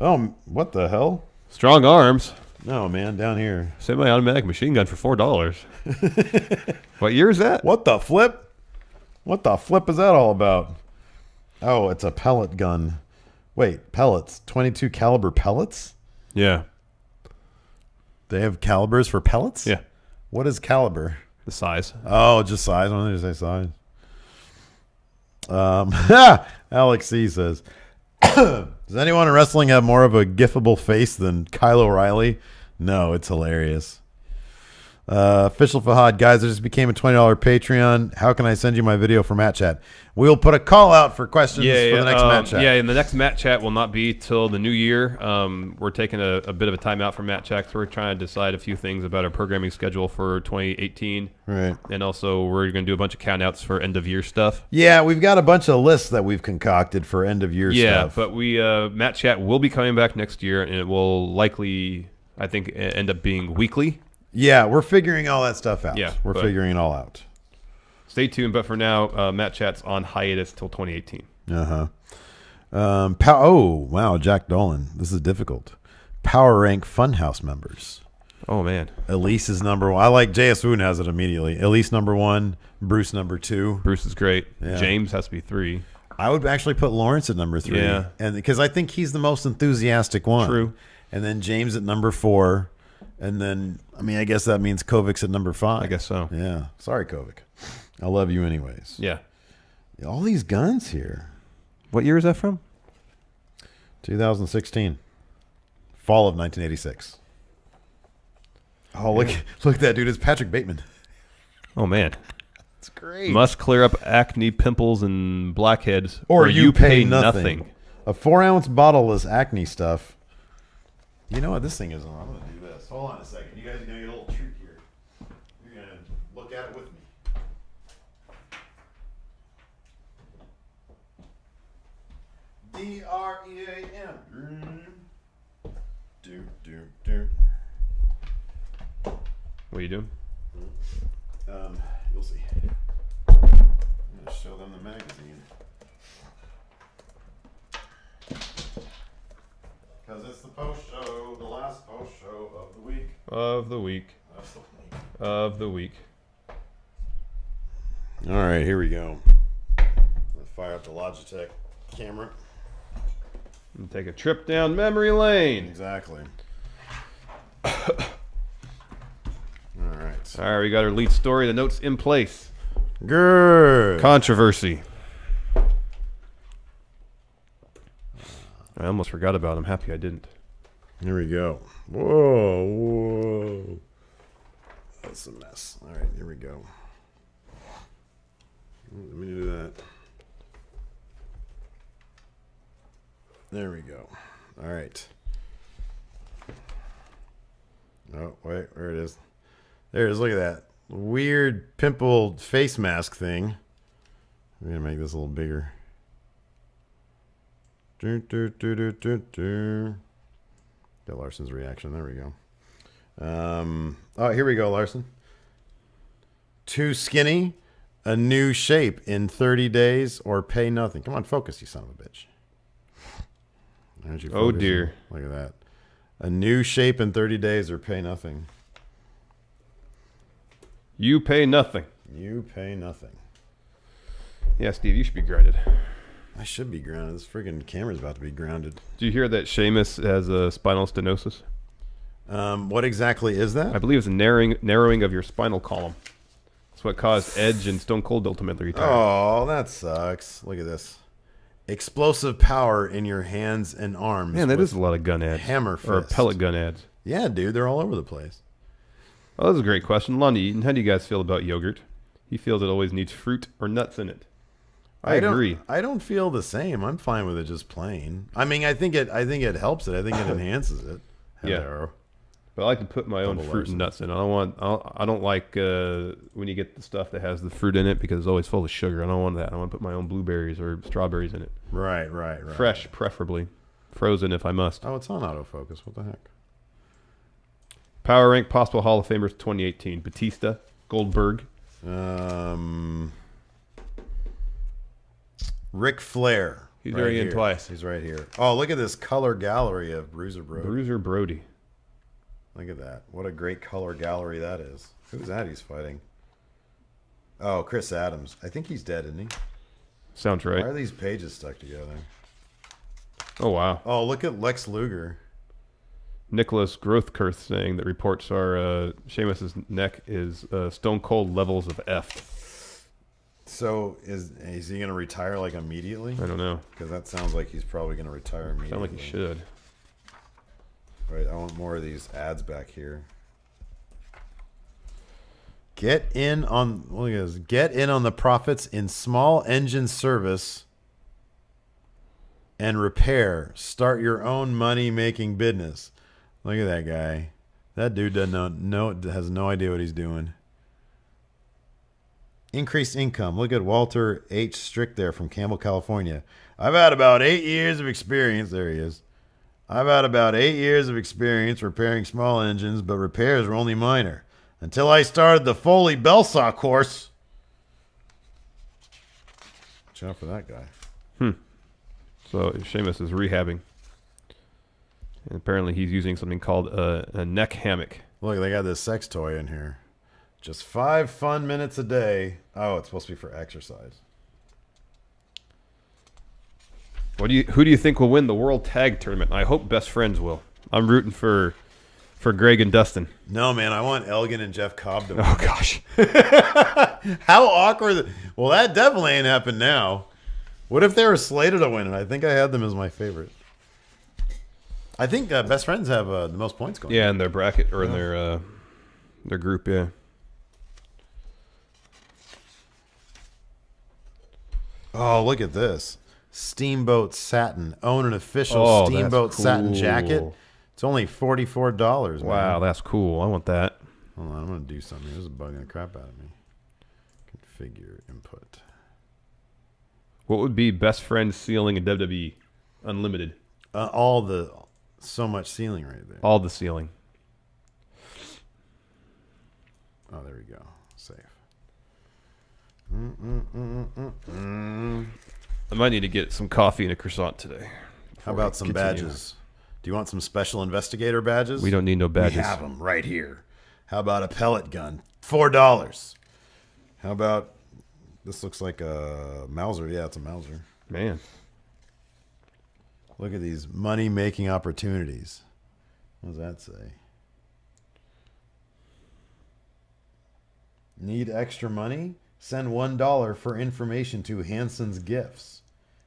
A: oh, what the hell?
B: Strong arms.
A: No, man, down here.
B: Semi-automatic machine gun for $4. What year is that?
A: What the flip? What the flip is that all about? Oh, it's a pellet gun. Wait, pellets. 22 caliber pellets?
B: Yeah.
A: They have calibers for pellets?
B: Yeah.
A: What is caliber?
B: The size.
A: Oh, just size. I don't need to say size. Alex C says, does anyone in wrestling have more of a gifable face than Kyle O'Reilly? No, it's hilarious. Official Fahad, guys, I just became a $20 Patreon. How can I send you my video for Matt Chat? We'll put a call out for questions for the next Matt Chat.
B: Yeah, and the next Matt Chat will not be till the new year. We're taking a bit of a time out from Matt Chat because we're trying to decide a few things about our programming schedule for 2018.
A: Right.
B: And also we're going to do a bunch of countouts for end-of-year stuff.
A: Yeah, we've got a bunch of lists that we've concocted for end-of-year stuff.
B: Yeah, but Matt Chat will be coming back next year, and it will likely, I think, end up being weekly.
A: Yeah, we're figuring all that stuff out.
B: Yeah,
A: we're figuring it all out.
B: Stay tuned, but for now, Matt Chat's on hiatus till 2018.
A: Oh, wow, Jack Dolan. This is difficult. Power rank Funhouse members.
B: Oh, man.
A: Elise is number 1. I like JS Woon has it immediately. Elise number 1, Bruce number 2.
B: Bruce is great.
A: Yeah.
B: James has to be 3.
A: I would actually put Lawrence at number 3.
B: Yeah.
A: And because I think he's the most enthusiastic one.
B: True.
A: And then James at number 4. And then, I mean, I guess that means Kovic's at number 5.
B: I guess so.
A: Yeah. Sorry, Kovic. I love you anyways.
B: Yeah.
A: All these guns here.
B: What year is that from?
A: 2016. Fall of 1986. Oh, look at that dude. It's Patrick Bateman.
B: Oh, man.
A: It's great.
B: Must clear up acne, pimples, and blackheads,
A: or you pay nothing. A 4-ounce bottle is acne stuff. You know what this thing is on? I'm going to do this. Hold on a second. You guys are going to get a little treat here. You're going to look at it with me. DREAM. Do.
B: What are you doing?
A: You'll see. I'm going to show them the magazine. Because it's the post show, the last post show of the week.
B: Of the week.
A: All right, here we go. Let's fire up the Logitech camera.
B: And take a trip down memory lane.
A: Exactly. All right,
B: we got our lead story. The notes in place.
A: Good.
B: Controversy. I almost forgot about it. I'm happy I didn't.
A: Here we go. Whoa. That's a mess. All right, here we go. Let me do that. There we go. All right. Oh, wait, where it is. There it is. Look at that. Weird pimpled face mask thing. I'm going to make this a little bigger. Got Larson's reaction. There we go. Oh, here we go, Larson. Too skinny, a new shape in 30 days, or pay nothing. Come on, focus, you son of a bitch.
B: Oh, dear.
A: Look at that. A new shape in 30 days, or pay nothing.
B: You pay nothing.
A: You pay nothing.
B: Yeah, Steve, you should be grounded.
A: I should be grounded. This friggin' camera's about to be grounded.
B: Do you hear that Sheamus has a spinal stenosis?
A: What exactly is that?
B: I believe it's a narrowing of your spinal column. That's what caused Edge and Stone Cold to ultimately retire.
A: Oh, that sucks. Look at this. Explosive power in your hands and arms.
B: Man, that is a lot of gun ads.
A: Hammer fist.
B: Or pellet gun ads.
A: Yeah, dude. They're all over the place.
B: Oh, that's a great question. Lonnie Eaton, how do you guys feel about yogurt? He feels it always needs fruit or nuts in it. I agree.
A: I don't feel the same. I'm fine with it just plain. I mean, I think it helps it. I think it enhances it.
B: Yeah. But I like to put my own fruit and nuts in. I don't like when you get the stuff that has the fruit in it because it's always full of sugar. I don't want that. I want to put my own blueberries or strawberries in it.
A: Right.
B: Fresh, preferably. Frozen if I must.
A: Oh, it's on autofocus. What the heck?
B: Power Rank Possible Hall of Famers 2018. Batista, Goldberg.
A: Ric Flair.
B: He's already in twice.
A: He's right here. Oh, look at this color gallery of Bruiser Brody.
B: Bruiser Brody.
A: Look at that. What a great color gallery that is. Who's that he's fighting? Oh, Chris Adams. I think he's dead, isn't he?
B: Sounds right.
A: Why are these pages stuck together?
B: Oh, wow.
A: Oh, look at Lex Luger.
B: Nicholas Grothkirth saying that reports are Sheamus's neck is Stone Cold levels of F.
A: So is he going to retire like immediately?
B: I don't know.
A: Because that sounds like he's probably going to retire immediately.
B: Sounds like he should.
A: Right, I want more of these ads back here. Get in on the profits in small engine service and repair. Start your own money-making business. Look at that guy. That dude has no idea what he's doing. Increased income. Look at Walter H. Strick there from Campbell, California. I've had about 8 years of experience. There he is. I've had about 8 years of experience repairing small engines, but repairs were only minor. Until I started the Foley Bellsaw course. Watch out for that guy.
B: So Sheamus is rehabbing. And apparently he's using something called a neck hammock.
A: Look, they got this sex toy in here. Just 5 fun minutes a day. Oh, it's supposed to be for exercise.
B: Who do you think will win the World Tag Tournament? I hope Best Friends will. I'm rooting for For Greg and Dustin.
A: No, man, I want Elgin and Jeff Cobb to win.
B: Oh, gosh.
A: How awkward. Well, that definitely ain't happened now. What if they were slated to win? And I think I had them as my favorite. I think Best Friends have the most points going.
B: Yeah, in their bracket or in their group, yeah.
A: Oh, look at this. Steamboat Satin. Own an official Steamboat Satin jacket. It's only $44, man.
B: Wow, that's cool. I want that.
A: Hold on, I'm going to do something. This is bugging the crap out of me. Configure input.
B: What would be Best Friend ceiling in WWE? Unlimited.
A: So much ceiling right there.
B: All the ceiling.
A: Oh, there we go. Safe.
B: I might need to get some coffee and a croissant today.
A: How about some badges? Do you want some special investigator badges?
B: We don't need no badges.
A: We have them right here. How about a pellet gun? $4. How about, this looks like a Mauser. Yeah, it's a Mauser.
B: Man.
A: Look at these money-making opportunities. What does that say? Need extra money? Send $1 for information to Hanson's Gifts.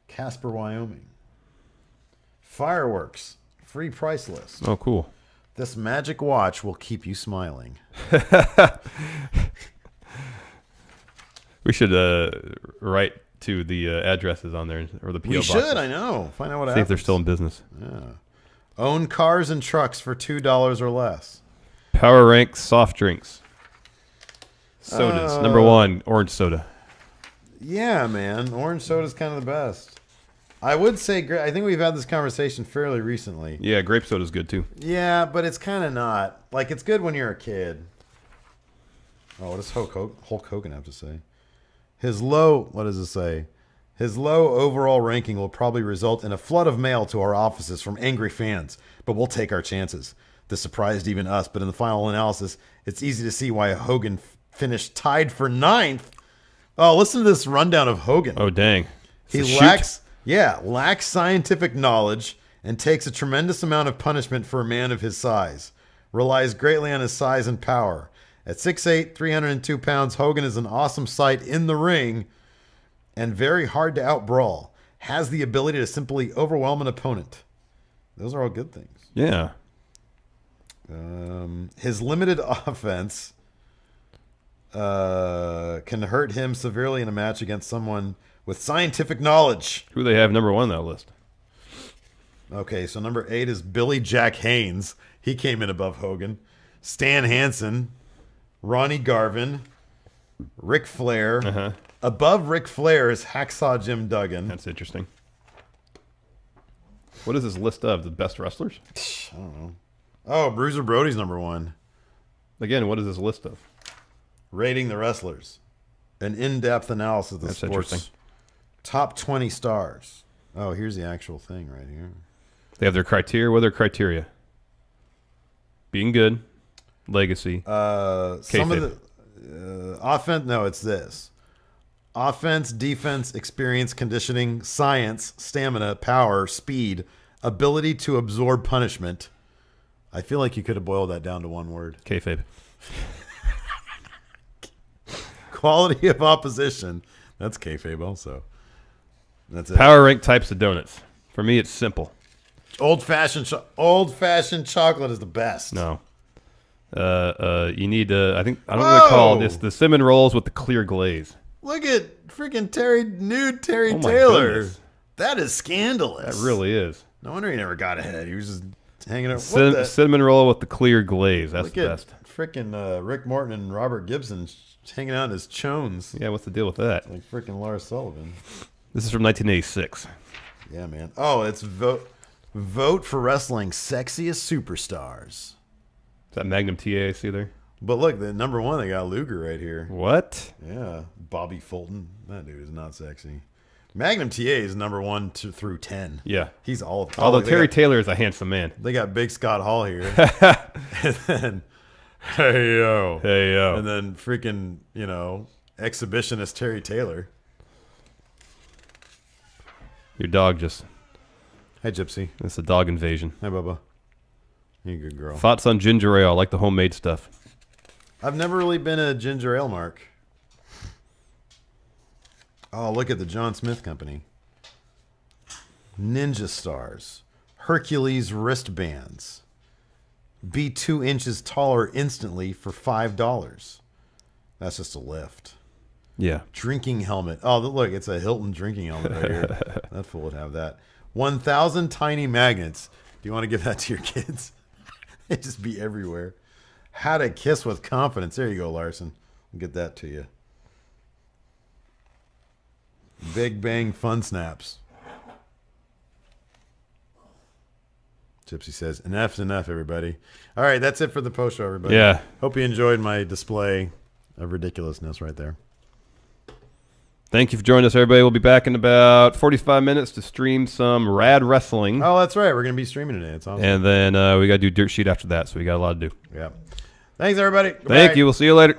A: Casper, Wyoming. Fireworks. Free price list.
B: Oh, cool.
A: This magic watch will keep you smiling.
B: We should write to the addresses on there or the PO boxes.
A: We should, I know. Find out what happens.
B: See if they're still in business.
A: Yeah. Own cars and trucks for $2 or less.
B: Power Rank soft drinks. Sodas. Number 1, orange soda.
A: Yeah, man. Orange soda is kind of the best. I would say, I think we've had this conversation fairly recently.
B: Yeah, grape soda is good too.
A: Yeah, but it's kind of not. Like, it's good when you're a kid. Oh, what does Hulk Hogan have to say? What does it say? His low overall ranking will probably result in a flood of mail to our offices from angry fans, but we'll take our chances. This surprised even us, but in the final analysis, it's easy to see why Hogan finished tied for 9th. Oh, listen to this rundown of Hogan.
B: Oh, dang.
A: He lacks scientific knowledge and takes a tremendous amount of punishment for a man of his size. Relies greatly on his size and power. At 6'8", 302 pounds, Hogan is an awesome sight in the ring and very hard to outbrawl. Has the ability to simply overwhelm an opponent. Those are all good things.
B: Yeah.
A: His limited offense can hurt him severely in a match against someone with scientific knowledge.
B: Who they have number 1 on that list?
A: Okay, so number 8 is Billy Jack Haynes. He came in above Hogan. Stan Hansen, Ronnie Garvin, Ric Flair. Above Ric Flair is Hacksaw Jim Duggan.
B: That's interesting. What is this list of? The best wrestlers?
A: I don't know. Oh, Bruiser Brody's number 1.
B: Again, what is this list of?
A: Rating the wrestlers. An in-depth analysis of the sport's top 20 stars. Oh, here's the actual thing right here.
B: They have their criteria. What are their criteria? Being good. Legacy.
A: Some of the offense. No, it's this. Offense, defense, experience, conditioning, science, stamina, power, speed, ability to absorb punishment. I feel like you could have boiled that down to one word.
B: Kayfabe.
A: Quality of opposition. That's kayfabe also. That's it.
B: Power rank types of donuts. For me, it's simple.
A: Old-fashioned chocolate is the best.
B: No. You need I don't know what they call this. The cinnamon rolls with the clear glaze.
A: Look at freaking Terry Taylor.
B: Goodness.
A: That is scandalous.
B: That really is.
A: No wonder he never got ahead. He was just hanging out.
B: Cinnamon roll with the clear glaze. That's the best.
A: Freaking Rick Morton and Robert Gibson hanging out in his chones.
B: Yeah, what's the deal with that?
A: Like freaking Lars Sullivan.
B: This is from 1986.
A: Yeah, man. Oh, it's vote for wrestling sexiest superstars.
B: Is that Magnum TA I see there?
A: But look, the number 1, they got Luger right here.
B: What?
A: Yeah, Bobby Fulton. That dude is not sexy. Magnum TA is number 1 through 10.
B: Yeah.
A: He's all of
B: Although Terry Taylor is a handsome man.
A: They got Big Scott Hall here. And then,
B: hey, yo.
A: And then freaking, exhibitionist Terry Taylor.
B: Your dog just...
A: Hey, Gypsy.
B: It's a dog invasion.
A: Hey, Bubba. You're a good girl.
B: Thoughts on ginger ale? I like the homemade stuff.
A: I've never really been a ginger ale mark. Oh, look at the John Smith Company. Ninja Stars. Hercules wristbands. Be 2 inches taller instantly for $5. That's just a lift.
B: Yeah.
A: Drinking helmet. Oh, look, it's a Hilton drinking helmet right here. That fool would have that. 1,000 tiny magnets. Do you want to give that to your kids? They just be everywhere. How to kiss with confidence. There you go, Larson. I'll get that to you. Big Bang Fun Snaps. Gypsy says, enough's enough, everybody. All right, that's it for the post show, everybody.
B: Yeah.
A: Hope you enjoyed my display of ridiculousness right there.
B: Thank you for joining us, everybody. We'll be back in about 45 minutes to stream some rad wrestling.
A: Oh, that's right. We're going to be streaming today. It's awesome.
B: And then we got to do Dirt Sheet after that, so we got a lot to do.
A: Yeah. Thanks, everybody.
B: Thank you. We'll see you later.